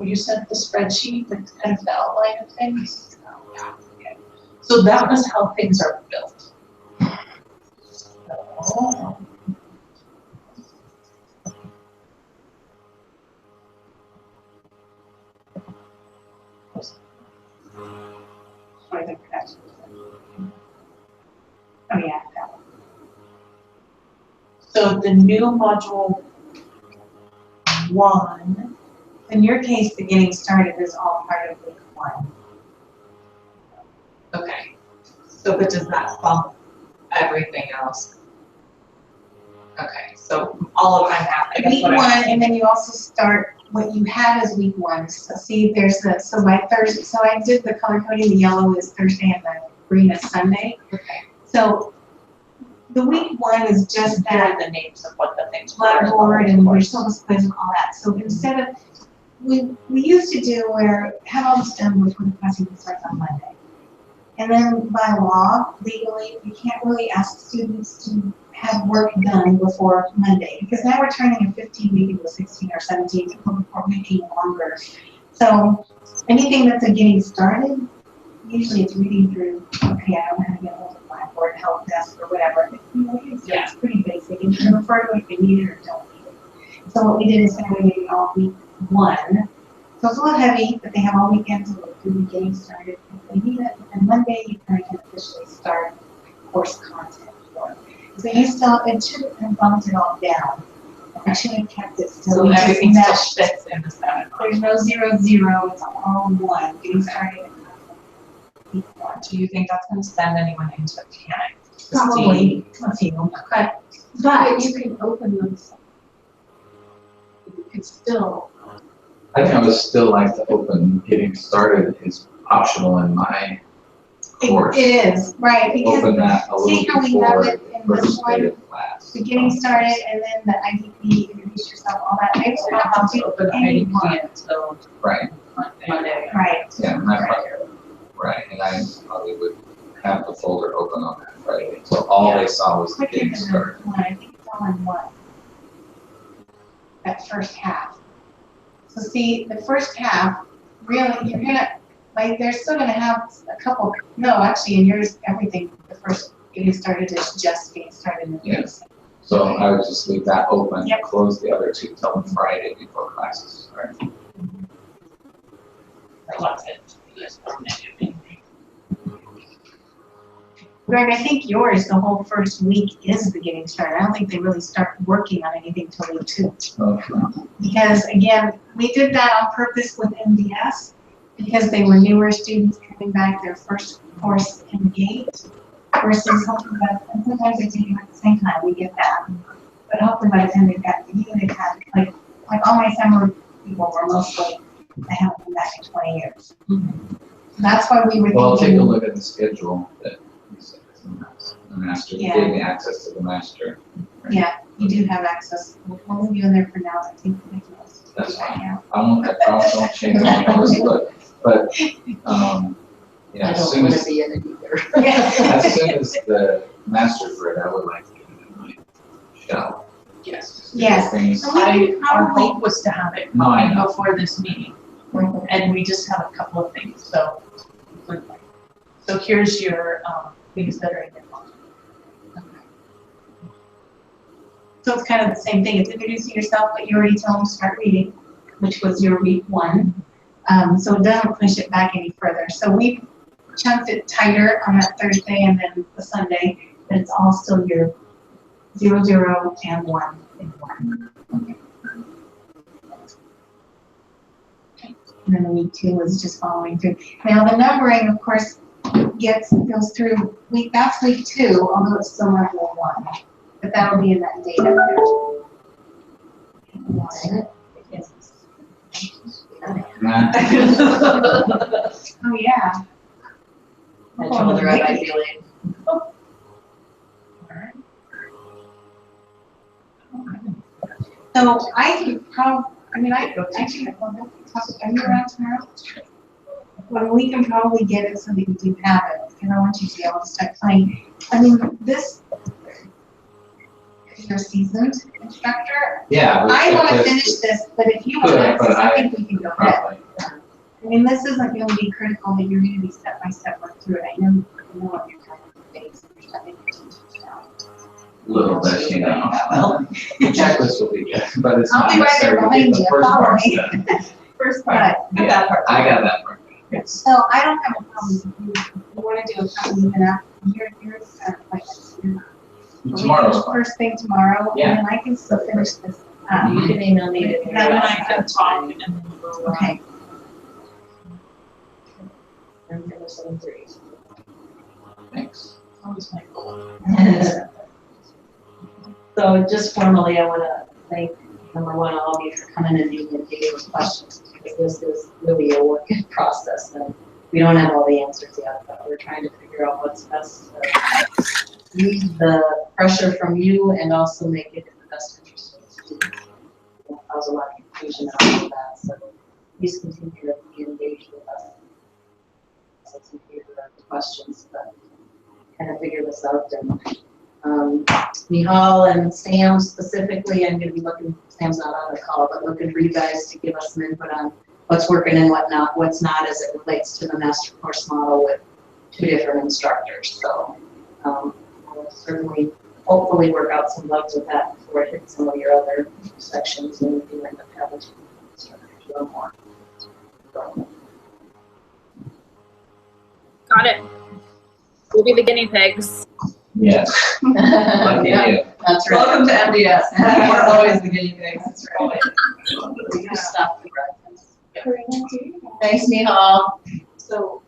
S10: you sent the spreadsheet with kind of the outline of things? Yeah. Okay. So that was how things are built. So,
S4: or the production. Oh, yeah, that one.
S10: so the new module 1,
S4: In your case, the getting started is all part of week 1.
S6: Okay. So but does that bump everything else? Okay, so all of, I guess
S4: Week
S6: what
S4: 1, and then you also start what you have as week 1. So see, there's the, so by Thursday, so I did the color coding, the yellow is Thursday and the green is Sunday.
S6: Okay.
S4: So the week 1 is just
S10: here
S4: that
S10: are the names of what the things were.
S4: blackboard and your syllabus quiz and all that. So instead of, we used to do where, have all this done before the class even starts on Monday. And then by law, legally, you can't really ask students to have work done before Monday, because now we're turning a 15-week into a 16 or 17, or making longer. So anything that's a getting started, usually it's reading through, okay, I don't know how to get hold of Blackboard, help desk, or whatever. You know, it's pretty basic, and you can refer to it if you need it or don't need it. So what we did is segregated all week 1. So it's a little heavy, but they have all weekend to look through the getting started if they need it. And Monday, you kind of can officially start course content for it. So you still, it should have bumped it all down. I should have kept it still.
S6: So everything still
S4: meshed.
S6: fits in the 7.
S4: There's no 0, 0, it's all 1, getting started. at week 1.
S6: Do you think that's going to send anyone into a panic?
S4: Probably, a few, okay. But
S11: You can open them. You can still.
S2: I think I would still like to open, getting started is optional in my course.
S4: it is, right, because
S2: Open that a
S4: see how
S2: little
S4: we have
S2: before
S4: it in this
S2: first day
S4: one?
S2: of class.
S4: The getting started and then the IDP, introduce yourself, all that. I
S5: So
S4: don't
S5: how
S4: have
S5: to
S4: to do
S5: open
S4: any
S5: IDP
S4: one.
S2: Right,
S5: Monday.
S4: Right.
S2: yeah, and I probably, right, and I probably would have the folder open on that Friday. So all they saw was the
S4: Quick
S2: getting
S4: into the
S2: started.
S4: one, I think it's all in one. That first half. So see, the first half, really, you're gonna, like, they're still gonna have a couple, no, actually, in yours, everything, the first getting started is just getting started in the
S2: Yeah.
S4: basic.
S2: So I would just leave that open,
S4: Yep.
S2: close the other two till Friday before classes start.
S4: Greg, I think yours, the whole first week is the getting started. I don't think they really start working on anything till week 2.
S2: Okay.
S4: Because again, we did that on purpose with MDS, because they were newer students coming back their first course in gate, versus hopefully and sometimes they take them at the same time, we get that. But hopefully by the time they've got the unit, they've had, like all my summer people were mostly, I haven't been back in 20 years. That's why we were
S2: Well, take a
S4: thinking,
S2: look at the schedule that you said is the master, you
S4: Yeah.
S2: gave me access to the master.
S4: yeah, you do have access. We'll leave you in there for now, I think.
S2: That's
S4: right
S2: fine.
S4: now.
S2: I promise don't change it, but, yeah,
S7: I
S2: as
S7: don't
S2: soon
S7: want to
S2: as,
S7: be in it either.
S2: as soon as the master's read, I would like to get it in my shell.
S10: Yes.
S4: Yes.
S2: Things-
S4: So we can
S10: Our
S4: probably,
S10: hope was to have it
S2: No, I know.
S10: before this meeting, and we just have a couple of things, so. Here's your, things that are in your phone.
S4: so it's kind of the same thing, it's introducing yourself, but you already tell them to start reading, which was your week 1. So it doesn't push it back any further. So we chunked it tighter on that Thursday and then the Sunday, but it's all still your 0, 0, and 1 in 1. And then the week 2 is just following through. Now the numbering, of course, goes through that's week 2, although it's still not week 1. But that'll be in that data there.
S2: Nah.
S4: Oh, yeah.
S7: I told her I might be late.
S4: So I can are you around tomorrow? Well, we can probably get it so that you do have it, and I want you to be able to start playing. I mean, this is your seasoned instructor.
S2: Yeah.
S4: I want to finish this, but if you want access, I think we can go ahead.
S2: Probably.
S4: I mean, this isn't going to be critical that you're going to be step by step work through it. I know what you're trying to face. You're stepping your teachers down.
S2: Little bit, you know. Well, the checklist will be good, but it's
S4: I'll
S2: not
S4: be right there
S2: necessary to get
S4: behind
S2: the
S4: you.
S2: first
S4: Follow
S2: part
S4: me.
S2: done.
S6: First part.
S4: But,
S2: Yeah, I got that part. Yes.
S4: so I don't have a problem if you want to do a couple even after yours like
S2: Tomorrow's fine.
S4: first thing tomorrow,
S2: Yeah.
S4: and then I can still finish this.
S7: You can email me if
S4: That
S10: Then
S4: one
S10: I can talk and then we'll,
S4: Okay.
S7: I'm gonna 7:30.
S2: Thanks.
S10: that was my goal.
S7: So just formally, I want to thank, number one, all of you for coming and being engaged with questions, because this is really a work in process, and we don't have all the answers yet, but we're trying to figure out what's best to ease the pressure from you and also make it in the best interest of the students. It cause a lot of confusion out of that, so please continue to be engaged with us as we hear the questions, but kind of figure this out. And Nihal and Sam specifically, I'm going to be looking, Sam's not on the call, but looking for you guys to give us some input on what's working and what's not as it relates to the master course model with 2 different instructors. So we'll certainly, hopefully work out some bugs with that before it hits some of your other sections and we can end up having to instructors a little more.
S1: Got it. We'll be the guinea pigs.
S2: Yes. Lucky
S7: Yeah,
S2: you.
S7: that's right.
S5: Welcome to MDS. We're always the guinea pigs.
S7: That's right. We can stop the breakfast. Thanks, Nihal.
S11: So